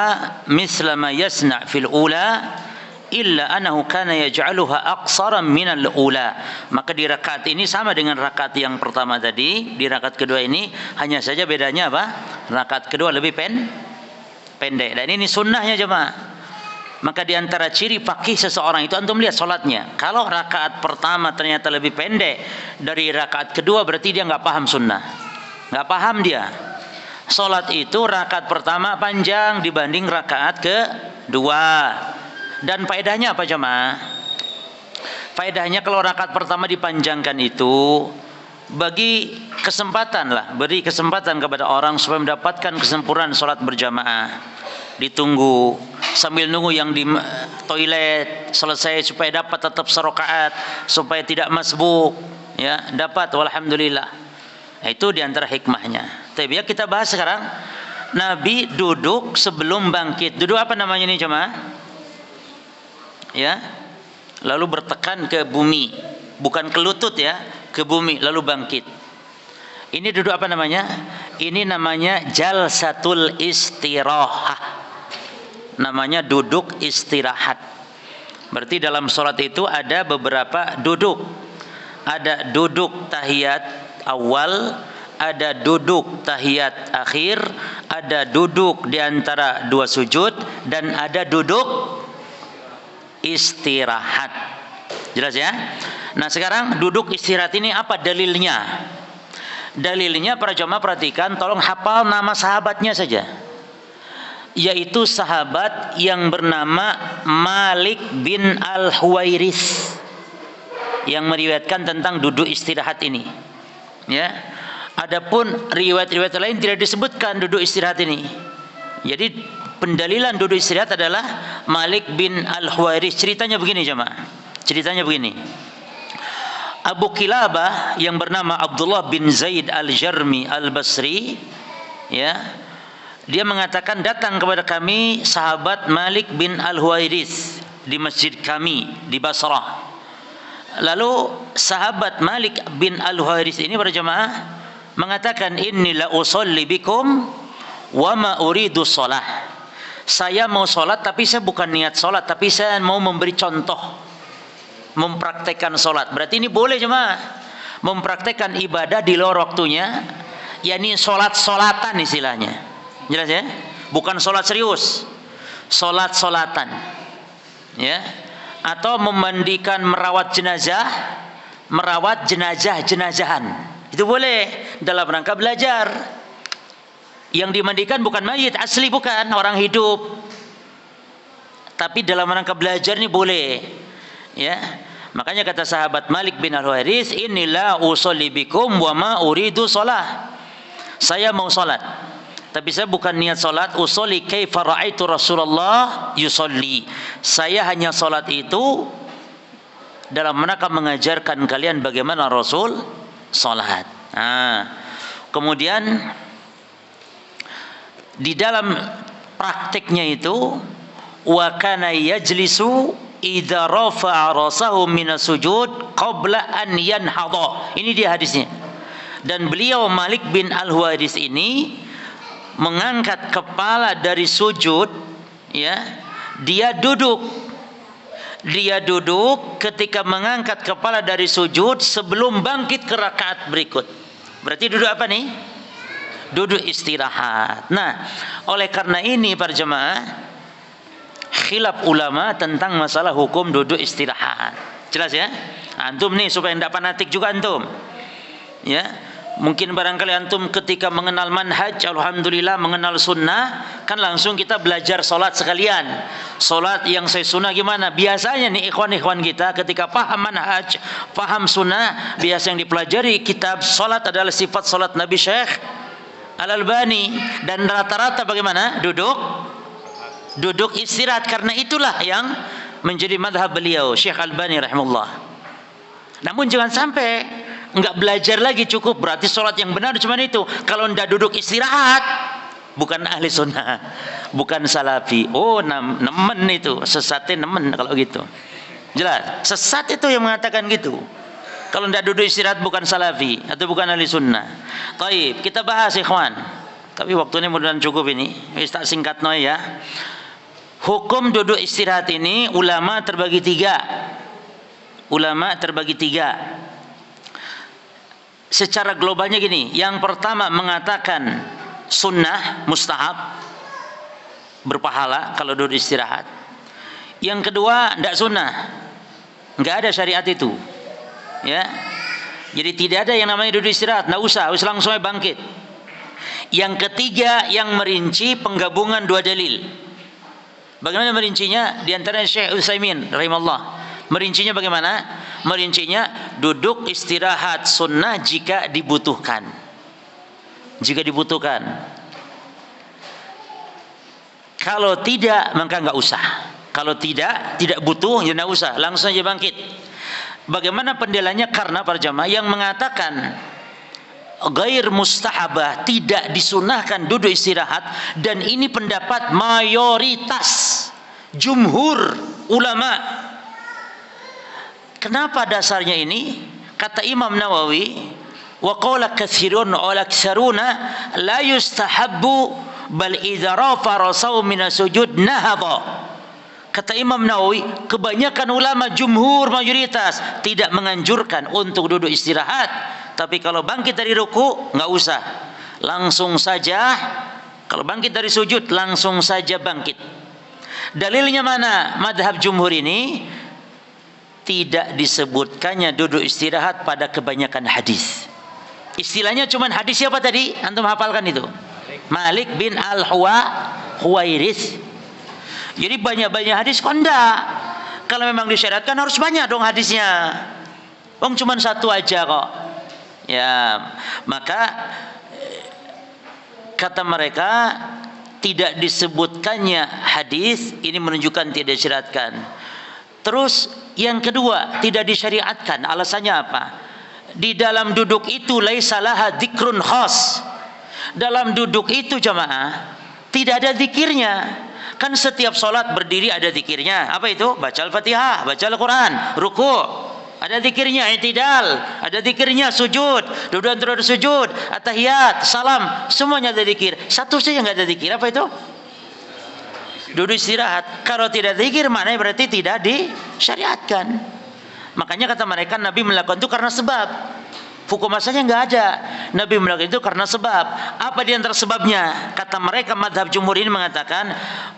misla ma yasna fil ula illa annahu kana yaj'aluha aqsara min al ula. Maka di rakaat ini sama dengan rakaat yang pertama tadi, di rakaat kedua ini hanya saja bedanya apa? Rakaat kedua lebih pendek, dan ini sunnahnya jemaah. Maka di antara ciri faqih seseorang itu antum lihat salatnya. Kalau rakaat pertama ternyata lebih pendek dari rakaat kedua, berarti dia nggak paham sunnah, nggak paham dia. Salat itu rakaat pertama panjang dibanding rakaat kedua. Dan faedahnya apa jemaah? Faedahnya kalau rakaat pertama dipanjangkan itu bagi kesempatan lah, beri kesempatan kepada orang supaya mendapatkan kesempurnaan salat berjamaah. Ditunggu sambil nunggu yang di toilet selesai supaya dapat tetap serakaat, supaya tidak masbuk, ya, dapat walhamdulillah. Itu diantara hikmahnya. Tapi ya kita bahas sekarang Nabi duduk sebelum bangkit. Duduk apa namanya ini jemaah? Ya. Lalu bertekan ke bumi, bukan ke lutut ya, ke bumi lalu bangkit. Ini duduk apa namanya? Ini namanya jalsatul istirahah. Namanya duduk istirahat. Berarti dalam sholat itu ada beberapa duduk. Ada duduk tahiyat awal, ada duduk tahiyat akhir, ada duduk di antara dua sujud, dan ada duduk istirahat. Jelas ya? Nah sekarang duduk istirahat ini apa dalilnya? Dalilnya para jamaah perhatikan, tolong hafal nama sahabatnya saja. Yaitu sahabat yang bernama Malik bin Al-Huwairits yang meriwayatkan tentang duduk istirahat ini. Ya. Adapun riwayat-riwayat lain tidak disebutkan duduk istirahat ini. Jadi pendalilan duduk istirahat adalah Malik bin Al-Huwairits. Ceritanya begini jemaah. Ceritanya begini. Abu Kilabah yang bernama Abdullah bin Zaid Al-Jarmi Al-Basri, ya, dia mengatakan datang kepada kami sahabat Malik bin Al-Huwairits di masjid kami di Basrah. Lalu sahabat Malik bin Al-Huwairits ini para jemaah mengatakan, inni la usolli bikum wa ma uridu shalah. Saya mau sholat tapi saya bukan niat sholat, tapi saya mau memberi contoh, mempraktekkan sholat. Berarti ini boleh jemaah, mempraktekkan ibadah di luar waktunya, yakni sholat-sholatan istilahnya. Jelas ya? Bukan sholat serius, sholat-sholatan, ya. Atau memandikan, merawat jenazah-jenazahan. Itu boleh dalam rangka belajar. Yang dimandikan bukan mayit asli, bukan orang hidup, tapi dalam rangka belajar ini boleh, ya. Makanya kata sahabat Malik bin Al-Huwairits, inilah usolli bikum wa ma uridu shalah. Saya mau salat, tapi saya bukan niat salat. Usolli kaifa ra'aitu Rasulullah yusolli. Saya hanya salat itu dalam rangka mengajarkan kalian bagaimana Rasul salat. Kemudian di dalam praktiknya itu, wa kana yajlisu idza rafa'a rasahu minas sujud qabla an yanhadha. Ini dia hadisnya. Dan beliau Malik bin Al-Huwairits ini mengangkat kepala dari sujud, ya. Dia duduk ketika mengangkat kepala dari sujud sebelum bangkit ke rakaat berikut. Berarti duduk apa nih? Duduk istirahat. Nah, oleh karena ini para jemaah, khilaf ulama tentang masalah hukum duduk istirahat. Jelas ya? Antum nih supaya tidak fanatik juga antum. Ya, mungkin barangkali antum ketika mengenal manhaj, alhamdulillah mengenal sunnah, kan langsung kita belajar solat sekalian. Solat yang saya sunnah gimana? Biasanya nih ikhwan-ikhwan kita ketika paham manhaj, paham sunnah, biasa yang dipelajari kitab solat adalah sifat solat Nabi Syekh Al-Albani, dan rata-rata bagaimana? Duduk istirahat, karena itulah yang menjadi madhab beliau Syekh Al-Albani rahimahullah. Namun jangan sampai enggak belajar lagi cukup, berarti sholat yang benar cuma itu. Kalau enggak duduk istirahat, bukan ahli sunnah, bukan salafi. Oh, nemen itu, sesatnya nemen kalau gitu. Jelas, sesat itu yang mengatakan gitu. Kalau tidak duduk istirahat bukan salafi atau bukan ahli sunnah. Taib, kita bahas ikhwan. Tapi waktunya mudah-mudahan cukup ini. Tak singkat no ya. Hukum duduk istirahat ini ulama terbagi tiga. Secara globalnya gini. Yang pertama mengatakan sunnah, mustahab, berpahala kalau duduk istirahat. Yang kedua tidak sunnah, nggak ada syariat itu. Ya, jadi tidak ada yang namanya duduk istirahat, nggak usah, harus langsung bangkit. Yang ketiga yang merinci penggabungan dua dalil. Bagaimana merincinya? Di antaranya Syekh Utsaimin rahimahullah. Merincinya bagaimana? Merincinya duduk istirahat sunnah jika dibutuhkan. Jika dibutuhkan. Kalau tidak maka enggak usah. Kalau tidak butuh ya enggak usah, langsung aja bangkit. Bagaimana pendelanya? Karena para jamaah yang mengatakan ghair mustahabah, tidak disunahkan duduk istirahat, dan ini pendapat mayoritas jumhur ulama. Kenapa dasarnya ini? Kata Imam Nawawi, wa qala katsirun wa aktsaruna la yustahabbu bal idza rafa rasahu min sujud nahadha. Kata Imam Nawawi, kebanyakan ulama jumhur mayoritas tidak menganjurkan untuk duduk istirahat, tapi kalau bangkit dari ruku enggak usah. Langsung saja kalau bangkit dari sujud langsung saja bangkit. Dalilnya mana? Madhab jumhur ini tidak disebutkannya duduk istirahat pada kebanyakan hadis. Istilahnya cuman hadis siapa tadi? Antum hafalkan itu. Malik bin Al-Huwairits. Jadi banyak-banyak hadis kok enggak. Kalau memang disyariatkan harus banyak dong hadisnya. Cuman satu aja kok. Ya, maka kata mereka tidak disebutkannya hadis ini menunjukkan tidak disyariatkan. Terus yang kedua, tidak disyariatkan. Alasannya apa? Di dalam duduk itu laisa laha dzikrun khas. Dalam duduk itu jamaah tidak ada zikirnya. Kan setiap sholat berdiri ada zikirnya. Apa itu? Baca Al-Fatihah, baca Al-Quran, ruku, ada zikirnya, i'tidal, ada zikirnya, sujud, duduk antara sujud, at-tahiyat, salam, semuanya ada zikir. Satu saja enggak ada zikir. Apa itu? Duduk istirahat. Kalau tidak ada zikir, maknanya berarti tidak disyariatkan. Makanya kata mereka Nabi melakukan itu karena sebab. Hukum asalnya enggak ada. Nabi melakukan itu karena sebab. Apa di antara sebabnya? Kata mereka madhab jumhur ini mengatakan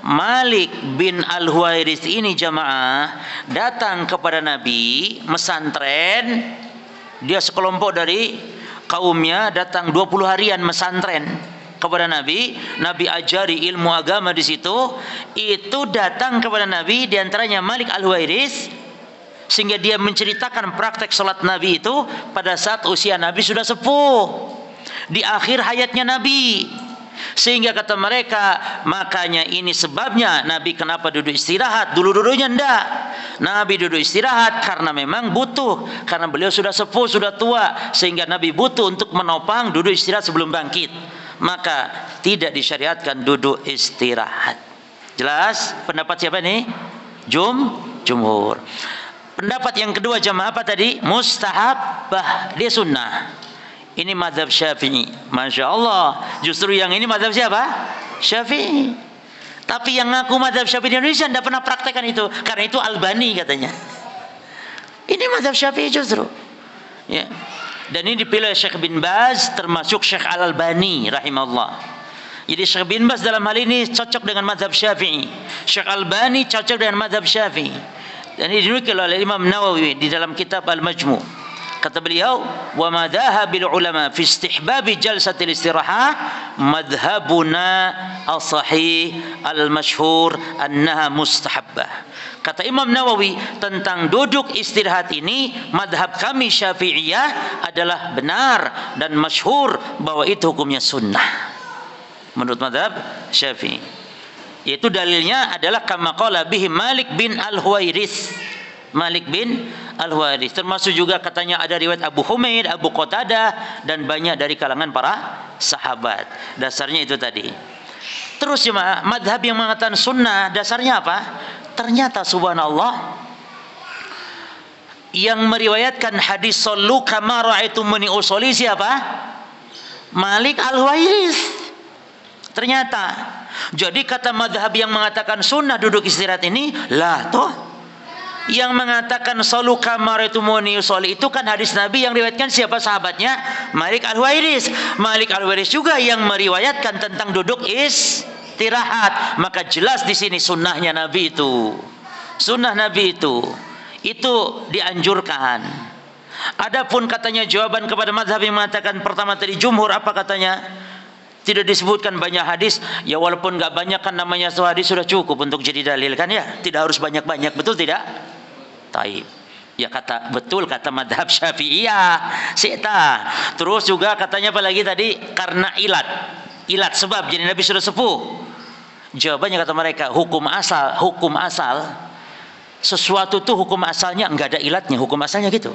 Malik bin Al-Huwairits ini jamaah datang kepada Nabi mesantren. Dia sekelompok dari kaumnya datang 20 harian mesantren kepada Nabi. Nabi ajari ilmu agama di situ. Itu datang kepada Nabi, di antaranya Malik Al-Huwairits, sehingga dia menceritakan praktek salat Nabi itu pada saat usia Nabi sudah sepuh, di akhir hayatnya Nabi. Sehingga kata mereka, makanya ini sebabnya Nabi kenapa duduk istirahat. Dulu-dulunya enggak. Nabi duduk istirahat karena memang butuh, karena beliau sudah sepuh, sudah tua, sehingga Nabi butuh untuk menopang duduk istirahat sebelum bangkit. Maka tidak disyariatkan duduk istirahat. Jelas pendapat siapa nih? Jumhur. Pendapat yang kedua jamaah apa tadi? Mustahabah, dia sunnah. Ini mazhab Syafi'i. Masya Allah. Justru yang ini mazhab siapa? Syafi'i. Tapi yang ngaku mazhab Syafi'i di Indonesia tidak pernah praktekkan itu. Karena itu Albani katanya. Ini mazhab Syafi'i justru. Ya. Dan ini dipilih Syekh bin Baz, termasuk Syekh Al-Albani rahimahullah. Jadi Syekh bin Baz dalam hal ini cocok dengan mazhab Syafi'i. Syekh Al-Albani cocok dengan mazhab Syafi'i. Dan ini dinukil oleh Imam Nawawi di dalam kitab Al-Majmu'. Kata beliau, wa madhahabil ulama fi istihbabi jalsatil istirahah madhabuna as-sahih al-masyhur annaha mustahabbah. Kata Imam Nawawi tentang duduk istirahat ini, madhab kami Syafi'iyah adalah benar dan masyhur bahwa itu hukumnya sunnah. Menurut madhab Syafi'i. Yaitu dalilnya adalah kama qala bihi Malik bin Al-Huwairits. Malik bin Al-Huwairits. Termasuk juga katanya ada riwayat Abu Humaid, Abu Qatadah, dan banyak dari kalangan para sahabat. Dasarnya itu tadi. Terus cuma madhab yang mengatakan sunnah, dasarnya apa? Ternyata subhanallah, yang meriwayatkan hadis sallu kama ra'aitumuni usolli siapa? Malik Al-Huwairits. Ternyata. Jadi kata madhab yang mengatakan sunnah duduk istirahat ini, lah toh yang mengatakan sallu kama ra'aitumuni usolli itu kan hadis Nabi yang riwayatkan siapa sahabatnya? Malik Al-Huwairits. Malik Al-Huwairits juga yang meriwayatkan tentang duduk istirahat. Maka jelas di sini sunnahnya Nabi itu. Sunnah Nabi itu dianjurkan. Adapun katanya jawaban kepada mazhab yang mengatakan pertama tadi jumhur, apa katanya? Tidak disebutkan banyak hadis, ya walaupun nggak banyak kan namanya satu hadis sudah cukup untuk jadi dalil kan ya. Tidak harus banyak-banyak, betul tidak? Taib. Ya betul kata madhab Syafi'iyah. Sita. Terus juga katanya apa lagi tadi? Karena ilat sebab jadi Nabi sudah sepuh. Jawabannya kata mereka hukum asal sesuatu tuh hukum asalnya enggak ada ilatnya, hukum asalnya gitu.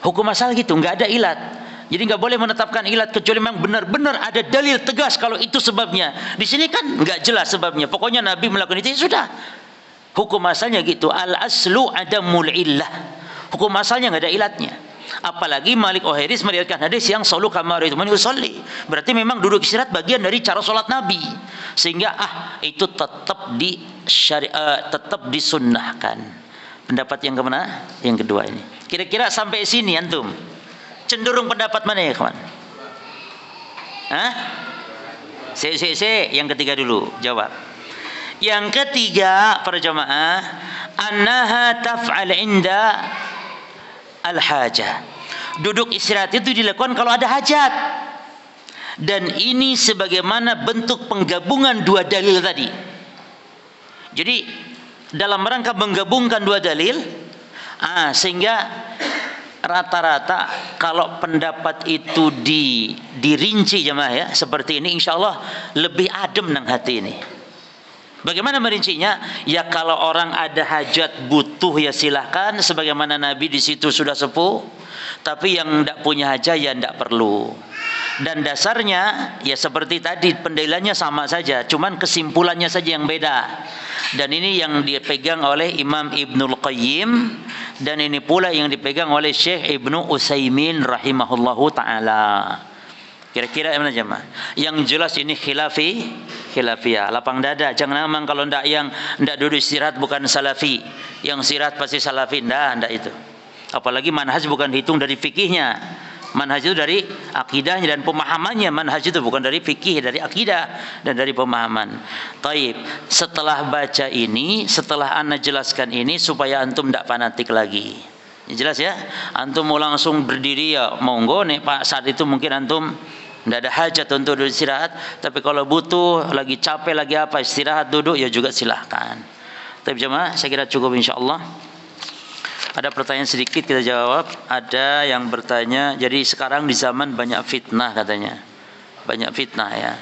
Hukum asal gitu, enggak ada ilat. Jadi enggak boleh menetapkan ilat kecuali memang benar-benar ada dalil tegas kalau itu sebabnya. Di sini kan enggak jelas sebabnya. Pokoknya Nabi melakukan itu ya sudah. Hukum asalnya gitu. Al aslu adamul illah. Hukum asalnya enggak ada ilatnya. Apalagi Malik Ohiris meriwayatkan hadis yang sallu kama ra'aitumuni usolli. Berarti memang duduk istirahat bagian dari cara sholat Nabi. Sehingga itu tetap tetap disunnahkan. Pendapat yang kemana? Yang kedua ini. Kira-kira sampai sini antum cenderung pendapat mana ya kawan? Yang ketiga dulu jawab. Yang ketiga para jamaah, annaha taf'al inda al-hajah. Duduk istirahat itu dilakukan kalau ada hajat. Dan ini sebagaimana bentuk penggabungan dua dalil tadi. Jadi dalam rangka menggabungkan dua dalil, sehingga rata-rata kalau pendapat itu dirinci jemaah ya, seperti ini insyaallah lebih adem nang hati ini. Bagaimana merincinya? Ya kalau orang ada hajat butuh ya silahkan, sebagaimana Nabi di situ sudah sepuh. Tapi yang tidak punya hajat ya tidak perlu. Dan dasarnya ya seperti tadi pendalilannya sama saja, cuman kesimpulannya saja yang beda. Dan ini yang dipegang oleh Imam Ibnul Qayyim, dan ini pula yang dipegang oleh Syekh Ibnu Utsaimin rahimahullahu taala. Kira-kira mana jemaah? Yang jelas ini khilafiyah, lapang dada. Jangan memang kalau yang ndak duduk istirahat bukan salafi, yang istirahat pasti salafi, ndak itu. Apalagi manhaj bukan dihitung dari fikihnya. Manhaj itu dari akidahnya dan pemahamannya. Manhaj itu bukan dari fikih, dari akidah dan dari pemahaman. Taib. Setelah baca ini, setelah ana jelaskan ini supaya antum tidak fanatik lagi. Jelas ya? Antum mau langsung berdiri ya monggo nih Pak, saat itu mungkin antum tidak ada hajat untuk duduk istirahat, tapi kalau butuh lagi capek lagi apa istirahat duduk ya juga silahkan. Tapi jemaah saya kira cukup insyaallah. Ada pertanyaan sedikit kita jawab. Ada yang bertanya, jadi sekarang di zaman banyak fitnah katanya. Banyak fitnah ya.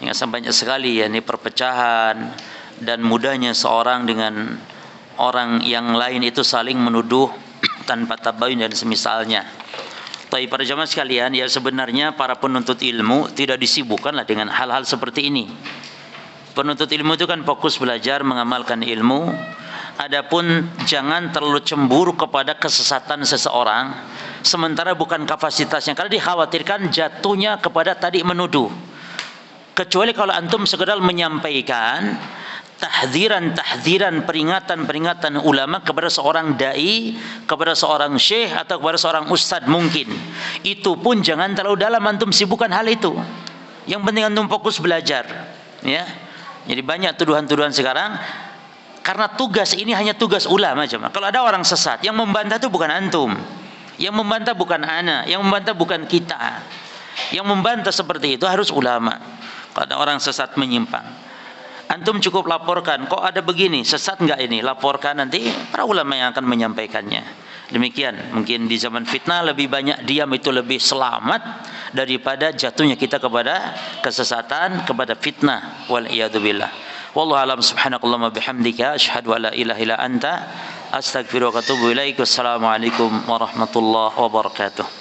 Ingat banyak sekali ya ini perpecahan dan mudahnya seorang dengan orang yang lain itu saling menuduh tanpa tabayun dan semisalnya. Tapi para jamaah sekalian, ya sebenarnya para penuntut ilmu tidak disibukkanlah dengan hal-hal seperti ini. Penuntut ilmu itu kan fokus belajar, mengamalkan ilmu. Adapun jangan terlalu cemburu kepada kesesatan seseorang sementara bukan kapasitasnya, karena dikhawatirkan jatuhnya kepada tadi menuduh. Kecuali kalau antum sekedar menyampaikan tahdziran, peringatan ulama kepada seorang dai, kepada seorang syekh atau kepada seorang ustadz mungkin. Itu pun jangan terlalu dalam antum sibukkan hal itu. Yang penting antum fokus belajar, ya. Jadi banyak tuduhan-tuduhan sekarang karena tugas ini hanya tugas ulama cuma. Kalau ada orang sesat, yang membantah itu bukan antum. Yang membantah bukan ana, yang membantah bukan kita. Yang membantah seperti itu harus ulama. Kalau ada orang sesat menyimpang, antum cukup laporkan, kok ada begini, sesat enggak ini, laporkan, nanti para ulama yang akan menyampaikannya. Demikian, mungkin di zaman fitnah lebih banyak diam itu lebih selamat daripada jatuhnya kita kepada kesesatan, kepada fitnah. Wal iyadu billah. Wallahu alam, subhanakallahumma bihamdika asyhadu an la ilaha illa anta astaghfiruka wa atubu ilaik. Wassalamualaikum warahmatullahi wabarakatuh.